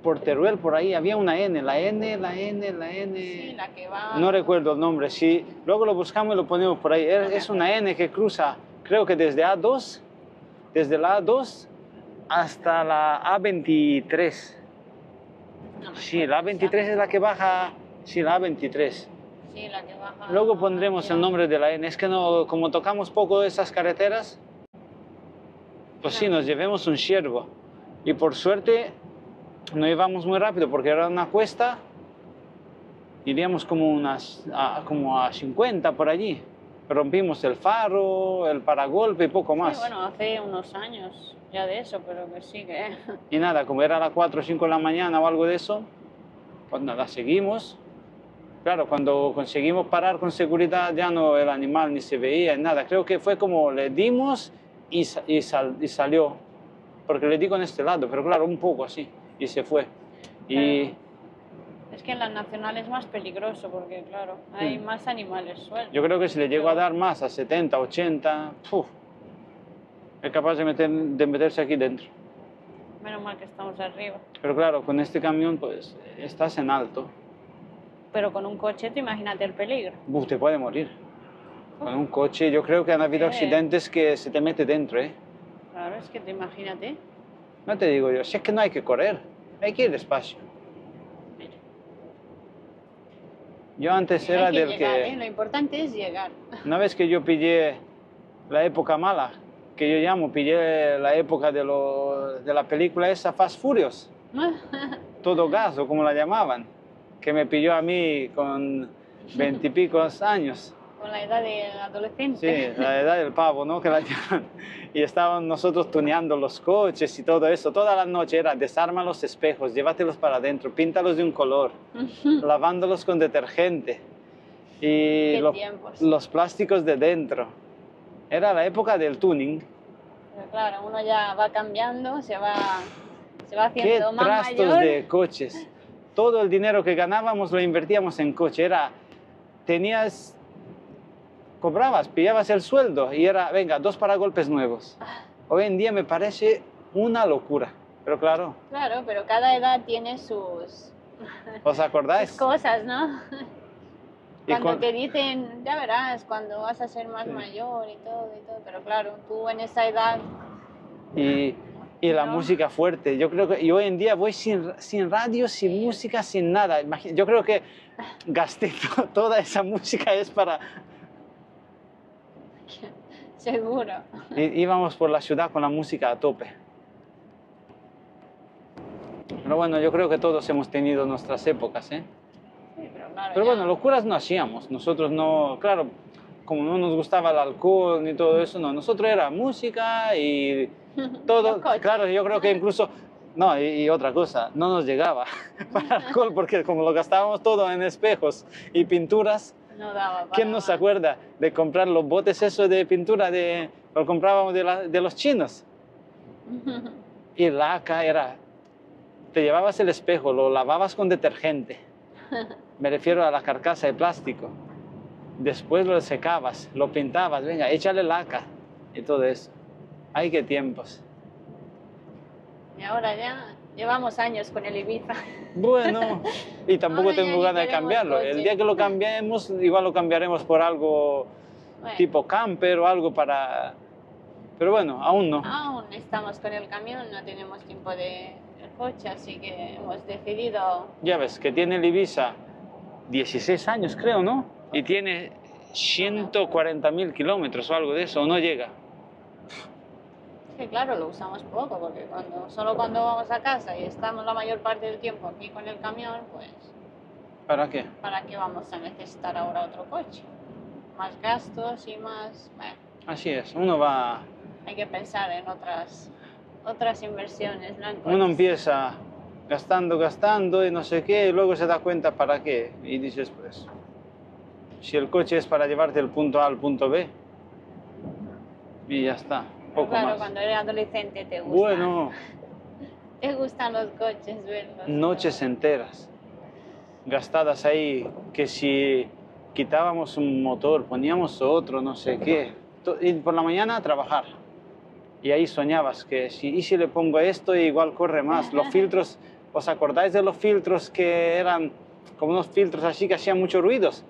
Por Teruel, por ahí, había una N. La N. Sí, la que va... No recuerdo el nombre. Sí, luego lo buscamos y lo ponemos por ahí. Es una N que cruza, creo que desde A2, desde la A2 hasta la A23. No me Sí, la acuerdo, A23 es la que baja. Sí, la A23. Sí, la que baja... Luego pondremos el nombre de la N. Es que no, como tocamos poco esas carreteras, pues sí, nos llevemos un ciervo. Y por suerte no íbamos muy rápido porque era una cuesta. Iríamos como a 50 por allí. Rompimos el faro, el paragolpe y poco más. Sí, bueno, hace unos años ya de eso, pero que sí que... Y nada, como era a las 4 o 5 de la mañana o algo de eso, pues nada, seguimos. Claro, cuando conseguimos parar con seguridad ya no el animal ni se veía, nada. Creo que fue como le dimos y salió. Porque le di con este lado, pero claro, un poco así. Y se fue. Y Es que en las nacionales es más peligroso porque, claro, hay más animales sueltos. yo creo que si le llego a dar más, a 70, 80, es capaz de meterse aquí dentro. Menos mal que estamos arriba. Pero claro, con este camión pues estás en alto. Pero con un coche, te imagínate el peligro. Te puede morir. Con un coche yo creo que han habido accidentes que se te mete dentro, ¿eh? Claro, es que te imagínate. No te digo yo, si es que no hay que correr, hay que ir despacio. Mira. Yo antes Hay era que del llegar, ¿eh? que... Lo importante es llegar. Una vez que yo pillé la época mala, que yo llamo, pillé la época de la película esa Fast Furious, todo gas o como la llamaban, que me pilló a mí con 20 y pico años. Con la edad del adolescente. Sí, la edad del pavo, ¿no? Que la llaman. Y estaban nosotros tuneando los coches y todo eso. Toda la noche era desarma los espejos, llévatelos para adentro, píntalos de un color, lavándolos con detergente. Y Qué tiempos. los plásticos de dentro. Era la época del tuning. Pero claro, uno ya va cambiando, se va Qué haciendo más trastos mayor. de coches. Todo el dinero que ganábamos lo invertíamos en coche. Cobrabas, pillabas el sueldo y era, venga, 2 paragolpes nuevos. Hoy en día me parece una locura. Pero claro, Claro, pero cada edad tiene sus, ¿os acordáis? sus cosas, ¿no? Y Cuando te dicen, ya verás, cuando vas a ser más Sí. mayor y todo, pero claro, tú en esa edad, y, y la No. música fuerte. Yo creo que y hoy en día voy sin radio, sin música, sin nada. Yo creo que gasté toda esa música es para... seguro. Íbamos por la ciudad con la música a tope. Pero bueno, yo creo que todos hemos tenido nuestras épocas, ¿eh? Sí, pero claro, Pero ya- bueno, locuras no hacíamos. Nosotros no, claro, como no nos gustaba el alcohol ni todo eso, no. Nosotros era música y todo. Los coches. Claro, yo creo que incluso, no, y otra cosa, no nos llegaba para alcohol porque como lo gastábamos todo en espejos y pinturas, no daba para ¿quién no se más. acuerda de comprar los botes esos de pintura lo comprábamos de los chinos? Y laca era, te llevabas el espejo, lo lavabas con detergente. Me refiero a la carcasa de plástico. Después lo secabas, lo pintabas, venga, échale laca y todo eso. Ay, qué tiempos. Y ahora ya llevamos años con el Ibiza. Bueno, y tampoco Ahora ya tengo ni ganas de queremos cambiarlo. El coche. día que lo cambiemos, igual lo cambiaremos por algo Bueno, tipo camper o algo para... Pero bueno, aún no. aún estamos con el camión, no tenemos tiempo de el coche, así que hemos decidido, Ya ves, que tiene el Ibiza 16 años, creo, ¿no? Y tiene 140.000 kilómetros o algo de eso, o no llega. que claro, lo usamos poco, porque solo cuando vamos a casa y estamos la mayor parte del tiempo aquí con el camión, pues ¿Para qué? ¿para qué vamos a necesitar ahora otro coche? Más gastos y más... Bueno, Así es, uno va... hay que pensar en otras inversiones, ¿no? En Uno coches. empieza gastando y no sé qué, y luego se da cuenta para qué. Y dices, pues, si el coche es para llevarte del punto A al punto B, y ya está, poco Claro, más. cuando eres adolescente Bueno, te gustan los coches, verlos. noches enteras gastadas ahí, que si quitábamos un motor, poníamos otro, no sé qué. Y por la mañana a trabajar. Y ahí soñabas que ¿y si le pongo esto igual corre más? Los filtros, ¿os acordáis de los filtros que eran como unos filtros así que hacían muchos ruidos?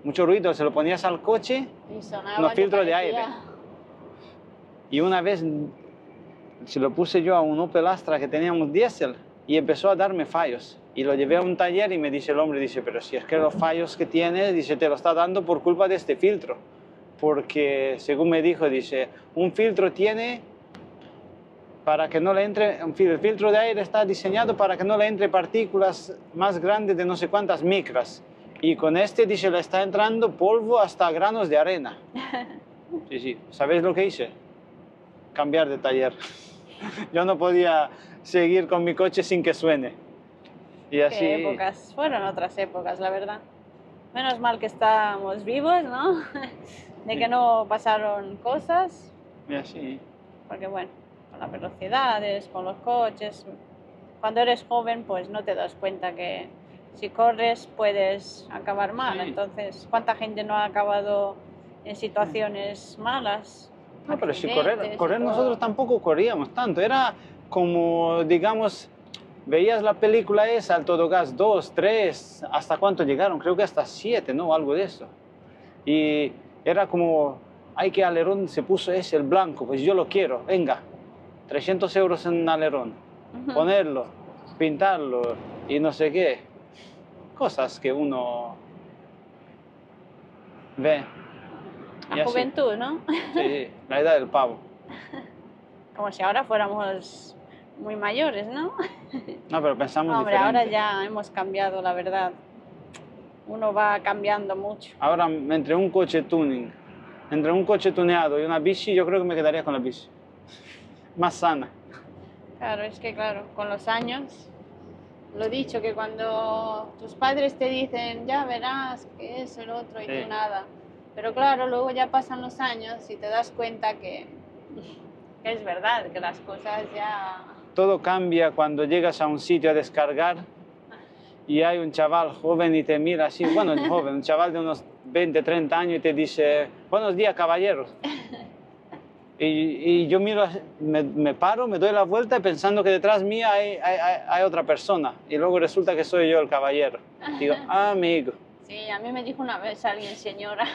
Mucho ruido, se lo ponías al coche Y sonaba unos que filtros de parecía- aire. Y una vez se lo puse yo a un Opel Astra que teníamos diésel y empezó a darme fallos. Y lo llevé a un taller y me dice el hombre, dice, pero si es que los fallos que tiene, dice, te lo está dando por culpa de este filtro. Porque según me dijo, dice, un filtro tiene para que no le entre, el filtro de aire está diseñado para que no le entre partículas más grandes de no sé cuántas micras. Y con este, dice, le está entrando polvo hasta granos de arena. Sí, sí. ¿Sabéis lo que hice? Cambiar de taller. Yo no podía seguir con mi coche sin que suene. Y así... Qué épocas, fueron otras épocas, la verdad. Menos mal que estamos vivos, ¿no? De que no pasaron cosas, Y así. porque bueno, con las velocidades, con los coches, cuando eres joven pues no te das cuenta que si corres puedes acabar mal. Sí. Entonces, ¿cuánta gente no ha acabado en situaciones malas? No, pero si Accidentes y correr todo. nosotros tampoco corríamos tanto. Era como, digamos, veías la película esa, al todo gas 2, 3, ¿hasta cuánto llegaron? Creo que hasta 7, ¿no? Algo de eso. Y era como, ay, que alerón se puso ese, el blanco, pues yo lo quiero, venga, 300 euros en un alerón, Ujú. ponerlo, pintarlo y no sé qué. Cosas que uno ve. Y La así. juventud, ¿no? Sí, la edad del pavo. Como si ahora fuéramos muy mayores, ¿no? No, pero pensamos Hombre, diferente. ahora ya hemos cambiado, la verdad. Uno va cambiando mucho. Ahora, entre un coche tuning, entre un coche tuneado y una bici, yo creo que me quedaría con la bici. Más sana. Claro, es que claro, con los años, lo dicho, que cuando tus padres te dicen, ya verás que es el otro y Sí. tú nada. Pero claro, luego ya pasan los años y te das cuenta que es verdad, que las cosas ya... Todo cambia cuando llegas a un sitio a descargar y hay un chaval joven y te mira así, bueno, joven, un chaval de unos 20, 30 años y te dice, buenos días, caballeros. Y yo miro, me paro, me doy la vuelta pensando que detrás mía hay otra persona. Y luego resulta que soy yo el caballero. Digo, amigo. Sí, a mí me dijo una vez alguien, señora.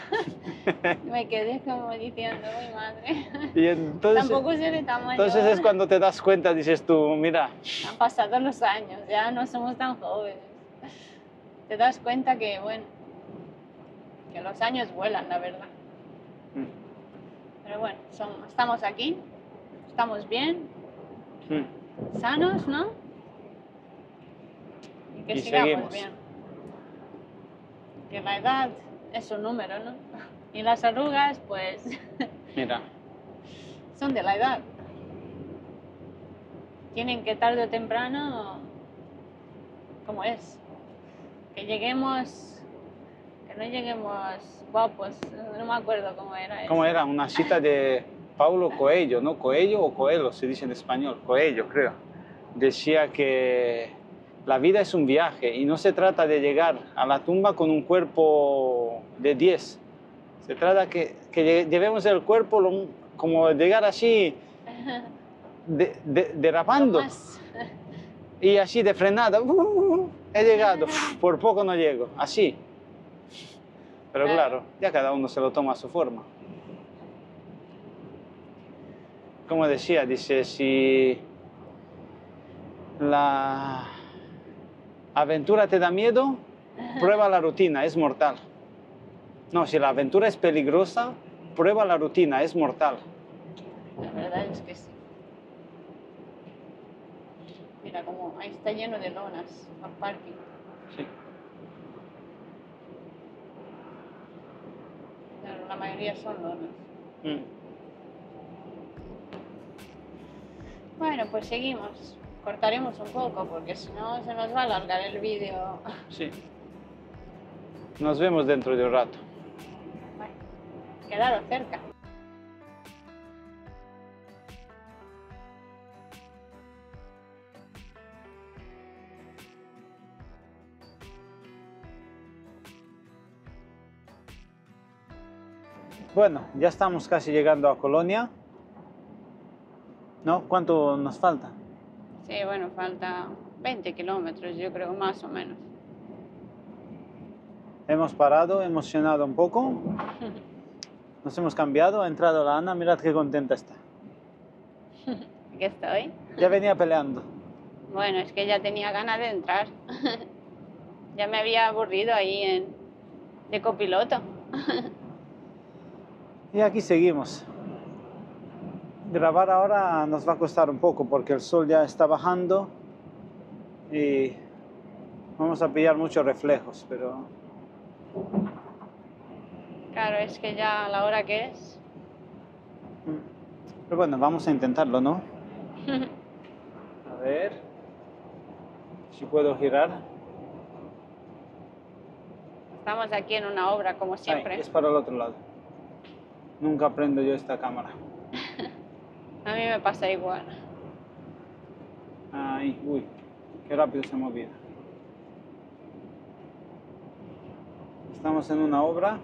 Me quedé como diciendo, uy, madre. Y entonces, Tampoco seré tan mayor. entonces es cuando te das cuenta, dices tú, mira. Han pasado los años, ya no somos tan jóvenes. Te das cuenta que, bueno, que los años vuelan, la verdad. Pero bueno, estamos aquí, estamos bien, sanos, ¿no? Y que sigamos seguimos. bien. Que la edad es un número, ¿no? Y las arrugas, pues, Mira. son de la edad. Tienen que tarde o temprano, como es, que lleguemos, que no lleguemos guapos, no me acuerdo cómo era eso. ¿Cómo era? Una cita de Paulo Coelho, ¿no? Coelho o Coelho, se dice en español. Coelho, creo. Decía que la vida es un viaje y no se trata de llegar a la tumba con un cuerpo de 10. Se trata que llevemos el cuerpo como llegar así, derrapando. Y así de frenada. He llegado, por poco no llego. Así. Pero claro, ya cada uno se lo toma a su forma. Como decía, dice, si la aventura te da miedo, prueba la rutina, es mortal. No, si la aventura es peligrosa, prueba la rutina, es mortal. La verdad es que sí. Mira, como ahí está lleno de lonas, el parking. Sí. Claro, la mayoría son lonas. Bueno, pues seguimos. Cortaremos un poco porque si no se nos va a alargar el vídeo. Sí. Nos vemos dentro de un rato. Bueno, quedaros cerca. Bueno, ya estamos casi llegando a Colonia. ¿No? ¿Cuánto nos falta? Sí, bueno, falta 20 kilómetros, yo creo, más o menos. Hemos parado, emocionado un poco. Nos hemos cambiado, ha entrado la Ana, mirad qué contenta está. Aquí estoy. Ya venía peleando. Bueno, es que ya tenía ganas de entrar. Ya me había aburrido ahí de copiloto. Y aquí seguimos. Grabar ahora nos va a costar un poco porque el sol ya está bajando y vamos a pillar muchos reflejos, pero... Claro, es que ya a la hora que es... Pero bueno, vamos a intentarlo, ¿no? A ver si puedo girar. Estamos aquí en una obra, como siempre. Ay, es para el otro lado. Nunca prendo yo esta cámara. A mí me pasa igual. Ay, uy, qué rápido se ha movido. Estamos en una obra.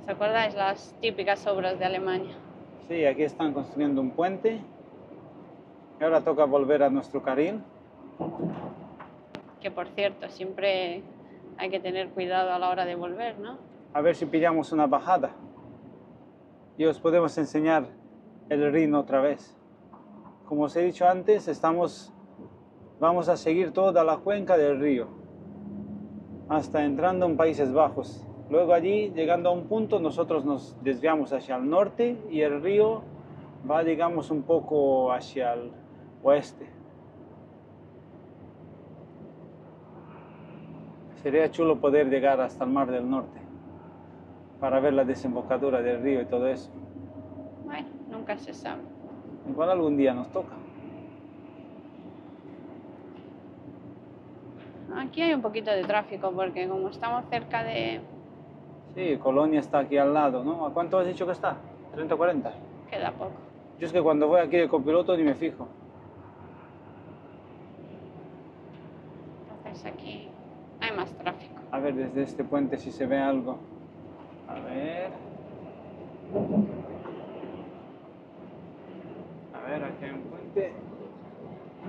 ¿Os acordáis las típicas obras de Alemania? Sí, aquí están construyendo un puente. Y ahora toca volver a nuestro carril. Que por cierto, siempre hay que tener cuidado a la hora de volver, ¿no? A ver si pillamos una bajada. Y os podemos enseñar el Rin otra vez. Como os he dicho antes, vamos a seguir toda la cuenca del río, hasta entrando en Países Bajos. Luego allí, llegando a un punto, nosotros nos desviamos hacia el norte y el río va, digamos, un poco hacia el oeste. Sería chulo poder llegar hasta el Mar del Norte para ver la desembocadura del río y todo eso. Bueno, nunca se sabe. Igual algún día nos toca. Aquí hay un poquito de tráfico porque como estamos cerca de... Sí, Colonia está aquí al lado, ¿no? ¿A cuánto has dicho que está? ¿30 o 40? Queda poco. Yo es que cuando voy aquí de copiloto ni me fijo. Entonces aquí hay más tráfico. A ver, desde este puente si se ve algo. A ver... ver, aquí hay un puente.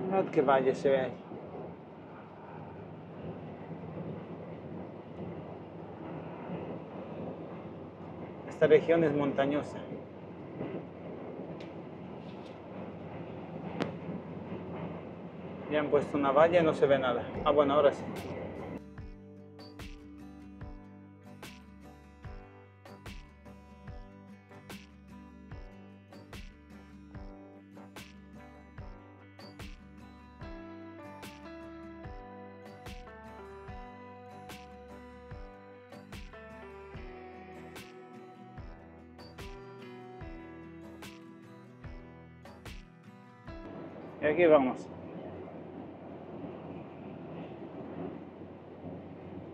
Mirad qué valle se ve ahí. Esta región es montañosa. Ya han puesto una valla y no se ve nada. Ah, bueno, ahora sí. Y aquí vamos.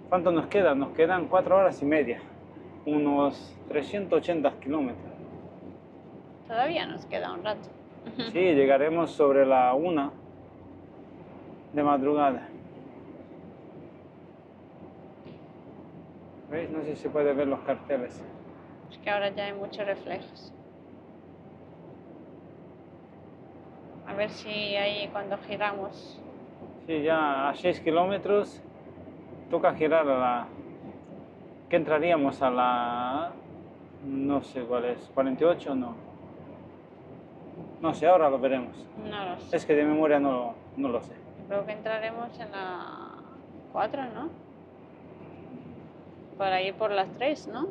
¿Cuánto nos queda? Nos quedan 4 horas y media. Unos 380 kilómetros. Todavía nos queda un rato. Sí, llegaremos sobre la 1 de madrugada. ¿Veis? No sé si se puede ver los carteles. Es que ahora ya hay muchos reflejos. A ver si ahí cuando giramos. Sí, ya a 6 kilómetros toca girar a la... ¿Qué entraríamos? A la... no sé cuál es, 48 o no. No sé, ahora lo veremos. No lo sé. Es que de memoria no lo sé. Creo que entraremos en la 4, ¿no? Por ahí por las 3, ¿no?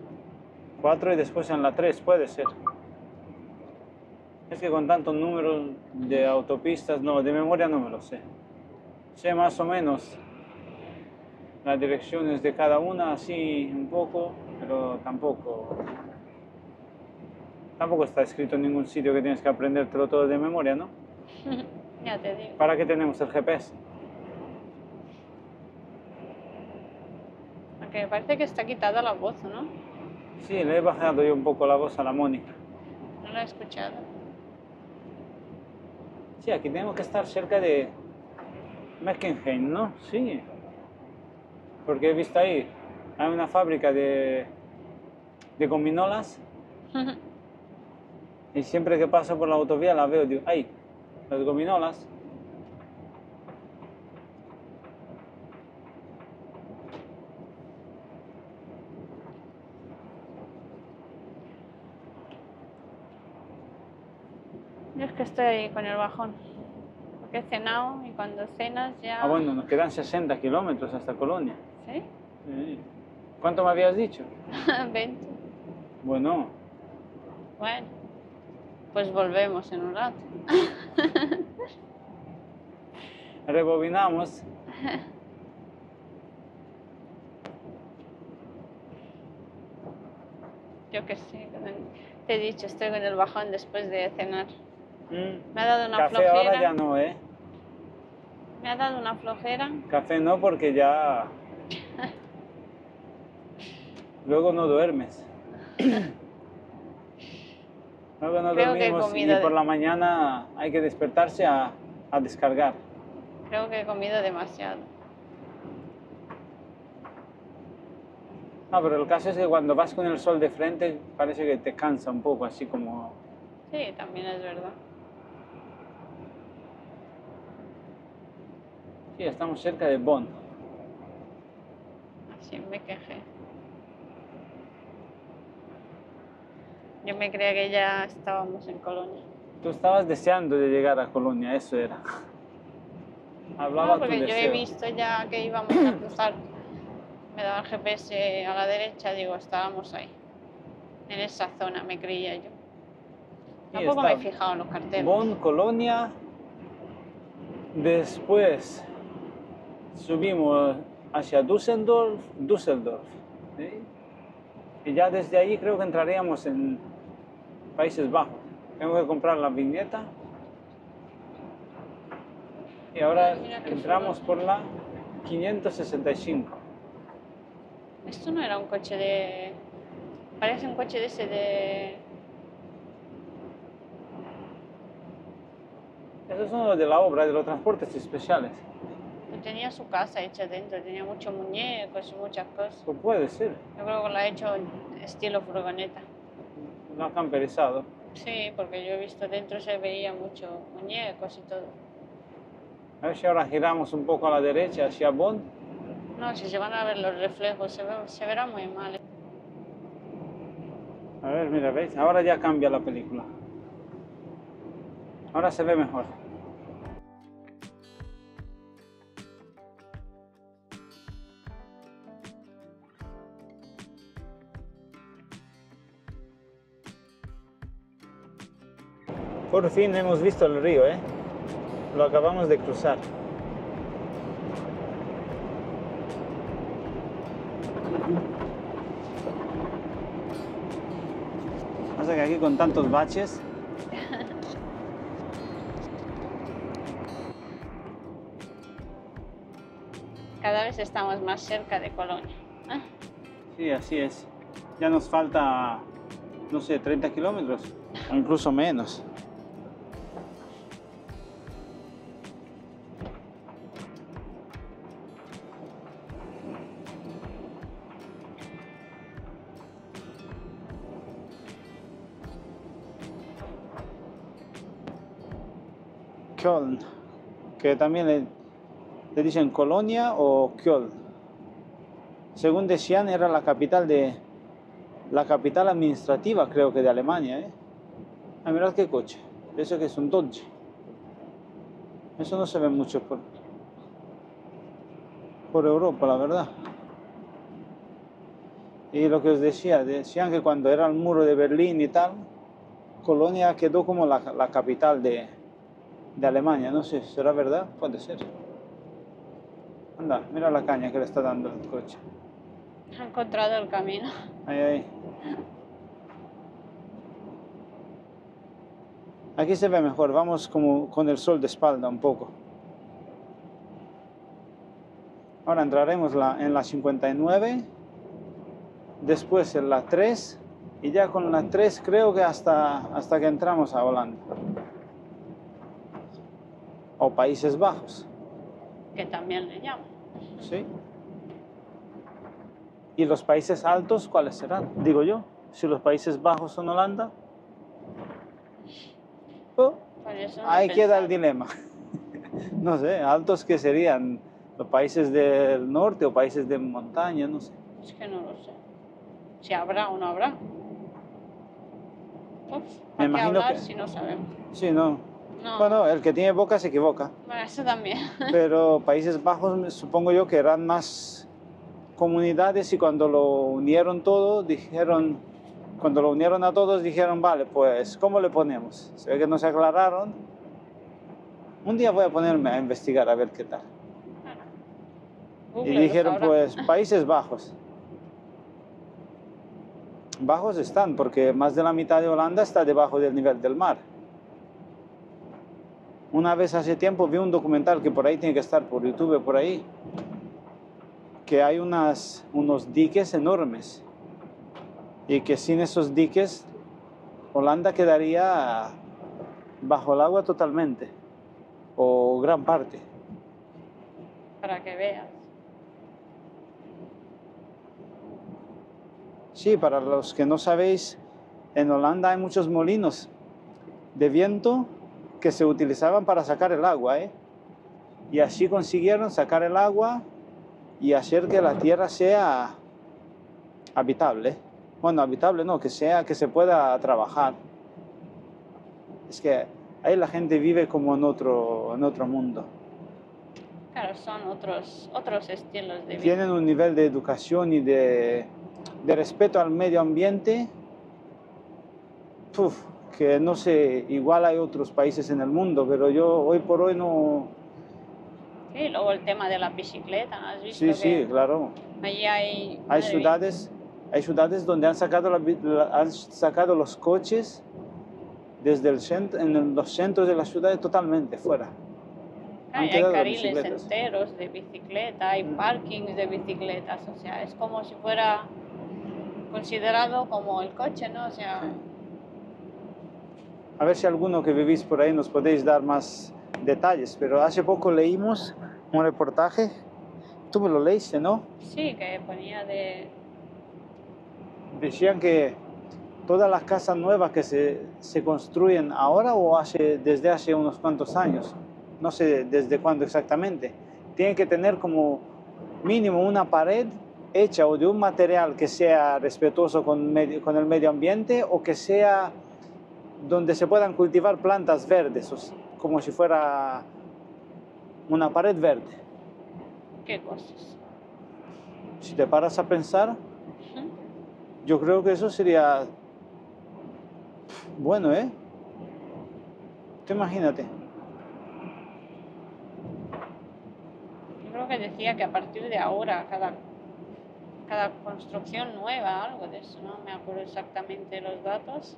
4 y después en la 3, puede ser. Es que con tantos números de autopistas, no, de memoria no me lo sé. Sé más o menos las direcciones de cada una, así un poco, pero tampoco está escrito en ningún sitio que tienes que aprendértelo todo de memoria, ¿no? Ya te digo. ¿Para qué tenemos el GPS? Aunque me parece que está quitada la voz, ¿no? Sí, le he bajado yo un poco la voz a la Mónica. No la he escuchado. Sí, aquí tenemos que estar cerca de Meckenheim, ¿no? Sí. Porque he visto ahí, hay una fábrica de gominolas y siempre que paso por la autovía la veo, digo, ¡ay! Las gominolas. Yo es que estoy ahí con el bajón. Porque he cenado y cuando cenas ya... Ah, bueno, nos quedan 60 kilómetros hasta Colonia. ¿Sí? Sí. ¿Cuánto me habías dicho? 20. Bueno, Bueno, pues volvemos en un rato. rebobinamos. Yo que sé, te he dicho, estoy con el bajón después de cenar. Mm. Me ha dado una Café flojera. ahora ya no, ¿eh? Me ha dado una flojera. Café no, porque ya... luego no duermes. Luego no Creo que he dormimos y comido por la mañana hay que despertarse a descargar. Creo que he comido demasiado. No, pero el caso es que cuando vas con el sol de frente parece que te cansa un poco, así como... Sí, también es verdad. Sí, estamos cerca de Bonn. Así me quejé. Yo me creía que ya estábamos en Colonia. Tú estabas deseando de llegar a Colonia, eso era. Hablaba No, tu porque yo he deseo. visto ya que íbamos a cruzar. Me daba el GPS a la derecha, digo, estábamos ahí. En esa zona, me creía yo. Y Tampoco me he está fijado en los carteles. Bonn, Colonia. Después subimos hacia Düsseldorf. ¿Sí? Y ya desde ahí creo que entraríamos en Países Bajos. Tengo que comprar la viñeta. Y ahora Mira qué entramos furor. por la 565. Esto no era un coche de... Parece un coche de ese de... Esos son los de la obra de los transportes especiales. que tenía su casa hecha dentro, tenía muchos muñecos y muchas cosas. Pues puede ser. Yo creo que lo ha hecho estilo furgoneta. Lo ha camperizado. Sí, porque yo he visto dentro se veía mucho muñecos y todo. A ver si ahora giramos un poco a la derecha hacia Bond. No, si se van a ver los reflejos, se verá muy mal. A ver, mira, ¿veis? Ahora ya cambia la película. Ahora se ve mejor. Por fin hemos visto el río, ¿eh? Lo acabamos de cruzar. Pasa que aquí con tantos baches. Cada vez estamos más cerca de Colonia. Sí, así es. Ya nos falta, no sé, 30 kilómetros, o incluso menos. Köln, que también le dicen Colonia o Köln. Según decían, era la capital administrativa, creo que de Alemania, ¿eh? Ah, mirad qué coche. Eso que es un Dodge. Eso no se ve mucho por Europa, la verdad. Y lo que os decían que cuando era el muro de Berlín y tal, Colonia quedó como la capital de Alemania. No sé, ¿será verdad? Puede ser. Anda, mira la caña que le está dando el coche. Ha encontrado el camino. Ahí, ahí. Aquí se ve mejor, vamos como con el sol de espalda un poco. Ahora entraremos en la 59, después en la 3 y ya con la 3 creo que hasta que entramos a Holanda. O Países Bajos. Que también le llaman. Sí. ¿Y los países altos cuáles serán? Digo yo, si los Países Bajos son Holanda. Oh, ahí queda el dilema. No sé, altos que serían los países del norte o países de montaña, no sé. Es que no lo sé. Si habrá o no habrá. Me imagino hablar que si no sabemos. Sí, no. No. Bueno, el que tiene boca se equivoca. Bueno, eso también. Pero Países Bajos supongo yo que eran más comunidades y cuando lo unieron todo, cuando lo unieron a todos dijeron, vale, pues, ¿cómo le ponemos? Se ve que no se aclararon. Un día voy a ponerme a investigar a ver qué tal. Google Y dijeron, lo sabrá. pues, Países Bajos. Bajos están, porque más de la mitad de Holanda está debajo del nivel del mar. Una vez hace tiempo vi un documental que por ahí tiene que estar por YouTube, por ahí, que hay unos diques enormes y que sin esos diques Holanda quedaría bajo el agua totalmente, o gran parte. Para que veas. Sí, para los que no sabéis, en Holanda hay muchos molinos de viento que se utilizaban para sacar el agua, ¿eh? Y así consiguieron sacar el agua y hacer que la tierra sea habitable. Bueno, habitable no, que se pueda trabajar. Es que ahí la gente vive como en otro mundo. Claro, son otros estilos de vida. Tienen un nivel de educación y de respeto al medio ambiente, que no sé, igual hay otros países en el mundo, pero yo hoy por hoy no... Sí, luego el tema de la bicicleta, ¿no has visto? Sí, sí, claro. Allí hay ciudades donde han sacado los coches desde el centro, en los centros de las ciudades totalmente fuera. Hay carriles enteros de bicicleta, hay parkings de bicicletas, o sea, es como si fuera considerado como el coche, ¿no? O sea... Sí. A ver si alguno que vivís por ahí nos podéis dar más detalles, pero hace poco leímos un reportaje, tú me lo leíste, ¿no? Sí, que ponía de... Decían que todas las casas nuevas que se construyen ahora o desde hace unos cuantos años, no sé desde cuándo exactamente, tienen que tener como mínimo una pared hecha o de un material que sea respetuoso con el medio ambiente o que sea donde se puedan cultivar plantas verdes, como si fuera una pared verde. ¿Qué cosas? Si te paras a pensar, yo creo que eso sería bueno, ¿eh? Tú imagínate. Yo creo que decía que a partir de ahora, cada construcción nueva, algo de eso, no me acuerdo exactamente los datos.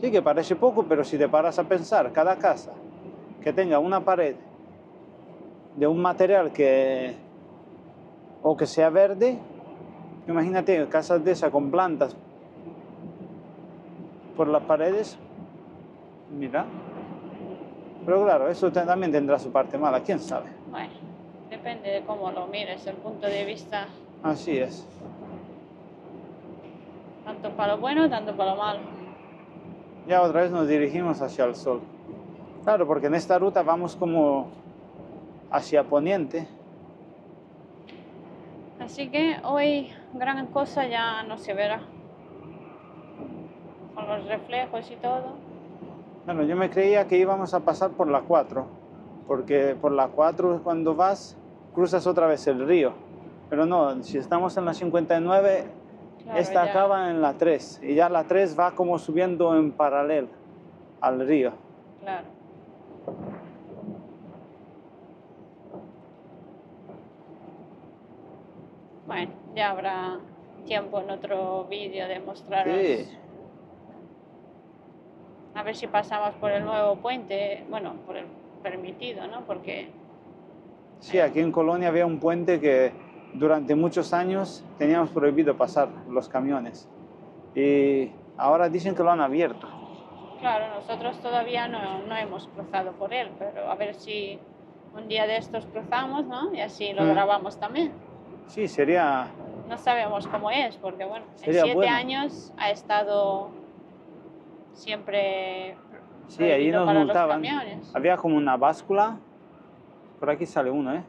Sí, que parece poco, pero si te paras a pensar, cada casa que tenga una pared de un material o que sea verde, imagínate casas de esas con plantas por las paredes, mira. Pero claro, eso también tendrá su parte mala, quién sabe. Bueno, depende de cómo lo mires, el punto de vista, Así es. tanto para lo bueno, tanto para lo malo. Ya otra vez nos dirigimos hacia el sol. Claro, porque en esta ruta vamos como hacia poniente. Así que hoy gran cosa ya no se verá. Con los reflejos y todo. Bueno, yo me creía que íbamos a pasar por la 4, porque por la 4 cuando vas cruzas otra vez el río. Pero no, si estamos en la 59, Claro, esta ya. acaba en la 3 y ya la 3 va como subiendo en paralelo al río. Claro. Bueno, ya habrá tiempo en otro vídeo de mostraros. Sí. A ver si pasamos por el nuevo puente, bueno, por el permitido, ¿no? Porque Sí, aquí en Colonia había un puente que durante muchos años teníamos prohibido pasar los camiones. Y ahora dicen que lo han abierto. claro, nosotros todavía no hemos cruzado por él, pero a ver si un día de estos cruzamos, ¿no? Y así lo grabamos también. Sí, sería... No sabemos cómo es, porque bueno, Sería en 7 bueno. años ha estado siempre Sí, ahí prohibido nos para multaban. los camiones. Había como una báscula. Por aquí sale uno, ¿eh?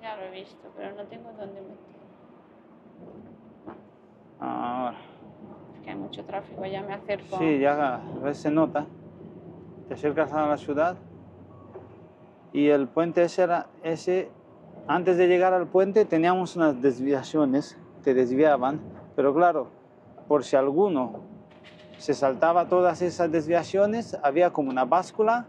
Ya lo he visto, pero no tengo dónde meter. Ahora. Es que hay mucho tráfico, ya me acerco. Sí, ya a veces se nota. Te acercas a la ciudad. Y el puente ese, antes de llegar al puente teníamos unas desviaciones, te desviaban, pero claro, por si alguno se saltaba todas esas desviaciones, había como una báscula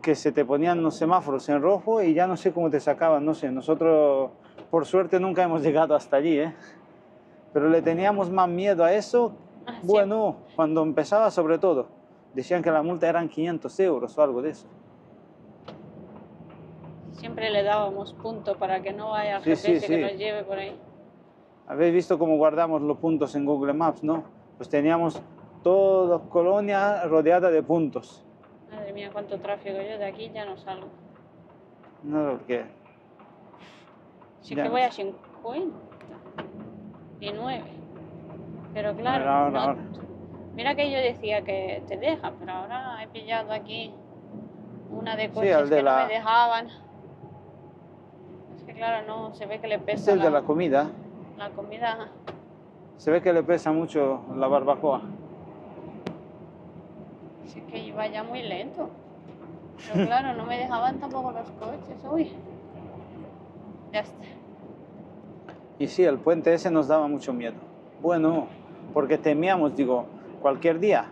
que se te ponían los semáforos en rojo y ya no sé cómo te sacaban, no sé, nosotros por suerte nunca hemos llegado hasta allí, ¿eh? Pero le teníamos más miedo a eso, Sí. bueno, cuando empezaba sobre todo, decían que la multa eran 500 euros o algo de eso. Siempre le dábamos punto para que no haya Sí, GPS sí, que sí. nos lleve por ahí. Habéis visto cómo guardamos los puntos en Google Maps, ¿no? Pues teníamos toda Colonia rodeada de puntos. Madre mía, cuánto tráfico. Yo de aquí ya no salgo. No, porque... Sí ya que no voy a sé. 50 y 9. Pero A ver, claro, ahora. mira que yo decía que te deja, pero ahora he pillado aquí una de Sí, coches al de que no la... me dejaban. Es que claro, no, se ve que le Este pesa es el de la comida. la comida. Se ve que le pesa mucho la barbacoa. Sí que iba ya muy lento. Pero claro, no me dejaban tampoco los coches. Uy. Ya está. Y sí, el puente ese nos daba mucho miedo. Bueno, porque temíamos, digo, cualquier día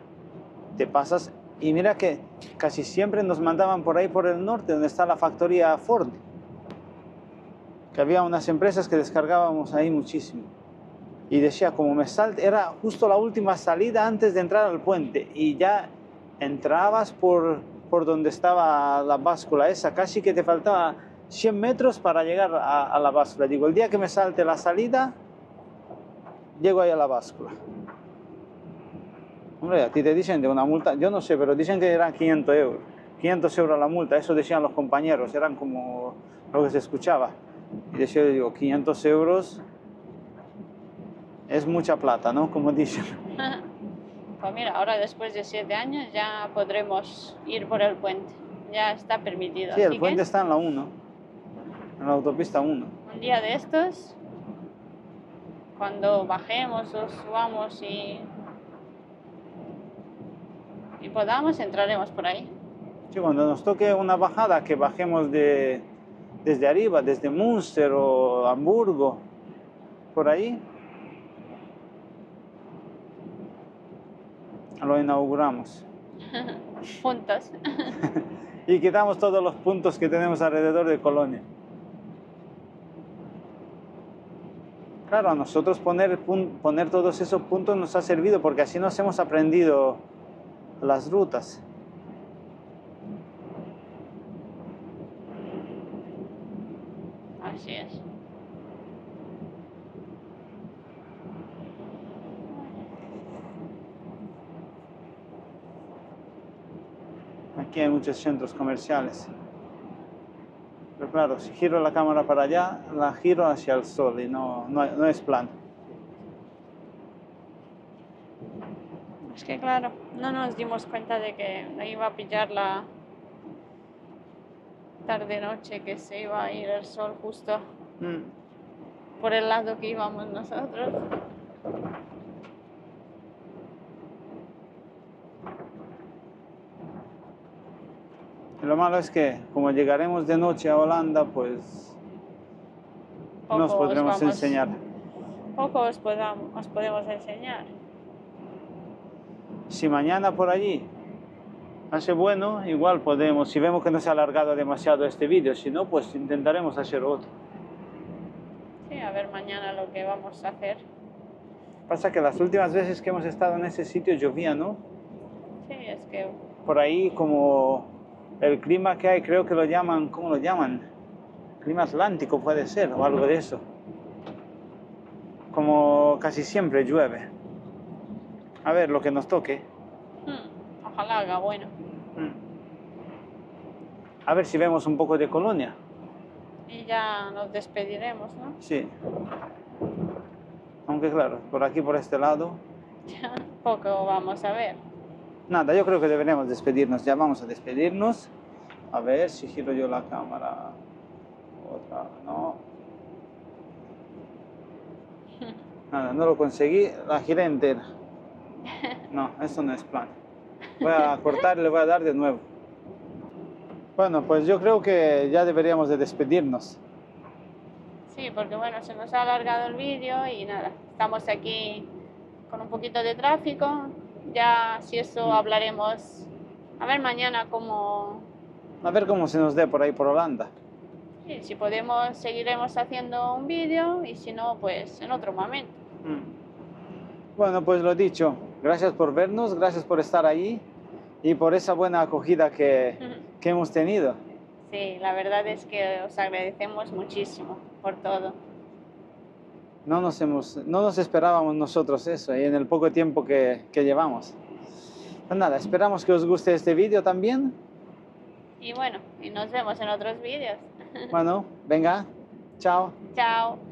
te pasas... Y mira que casi siempre nos mandaban por ahí por el norte, donde está la factoría Ford. Que había unas empresas que descargábamos ahí muchísimo. Y decía, como me salte, era justo la última salida antes de entrar al puente. Y ya entrabas por donde estaba la báscula esa, casi que te faltaba 100 metros para llegar a la báscula. Digo, el día que me salte la salida, llego ahí a la báscula. Hombre, a ti te dicen de una multa, yo no sé, pero dicen que eran 500 euros. 500 euros la multa, eso decían los compañeros, eran como lo que se escuchaba. Y decía, digo, 500 euros, es mucha plata, ¿no? Como dicen. Pues mira, ahora después de 7 años ya podremos ir por el puente. Ya está permitido. Sí, Así el puente que está en la 1, en la autopista 1. un día de estos, cuando bajemos o subamos y podamos, entraremos por ahí. Sí, cuando nos toque una bajada, que bajemos desde arriba, desde Münster o Hamburgo, por ahí, lo inauguramos. Juntos. Y quitamos todos los puntos que tenemos alrededor de Colonia. Claro, a nosotros poner todos esos puntos nos ha servido porque así nos hemos aprendido las rutas. Así es. Aquí hay muchos centros comerciales. Pero claro, si giro la cámara para allá, la giro hacia el sol y no es plano. Es que claro, no nos dimos cuenta de que no iba a pillar la tarde-noche, que se iba a ir el sol justo por el lado que íbamos nosotros. Y lo malo es que como llegaremos de noche a Holanda, pues Poco nos podremos enseñar. Poco os podemos enseñar. Si mañana por allí hace bueno, igual podemos, si vemos que no se ha alargado demasiado este vídeo, si no, pues intentaremos hacer otro. Sí, a ver mañana lo que vamos a hacer. Pasa que las últimas veces que hemos estado en ese sitio llovía, ¿no? Sí, es que Por ahí como el clima que hay, creo que lo llaman, ¿cómo lo llaman? Clima atlántico puede ser, o algo de eso. Como casi siempre llueve. A ver, lo que nos toque. ojalá haga bueno. A ver si vemos un poco de Colonia. Y ya nos despediremos, ¿no? Sí. Aunque claro, por aquí, por este lado. Poco vamos a ver. Nada, yo creo que deberíamos despedirnos. Ya vamos a despedirnos. A ver si giro yo la cámara. Otra, no. Nada, no lo conseguí. La giré entera. No, eso no es plan. Voy a cortar y le voy a dar de nuevo. Bueno, pues yo creo que ya deberíamos de despedirnos. Sí, porque bueno, se nos ha alargado el vídeo y nada, estamos aquí con un poquito de tráfico. Ya si eso hablaremos, a ver mañana cómo... A ver cómo se nos dé por ahí por Holanda. Sí, si podemos seguiremos haciendo un vídeo y si no, pues en otro momento. Bueno, pues lo dicho, gracias por vernos, gracias por estar ahí y por esa buena acogida que hemos tenido. Sí, la verdad es que os agradecemos muchísimo por todo. No nos esperábamos nosotros eso y en el poco tiempo que llevamos. Pues nada, esperamos que os guste este vídeo también. Y bueno, y nos vemos en otros vídeos. Bueno, venga, chao. Chao.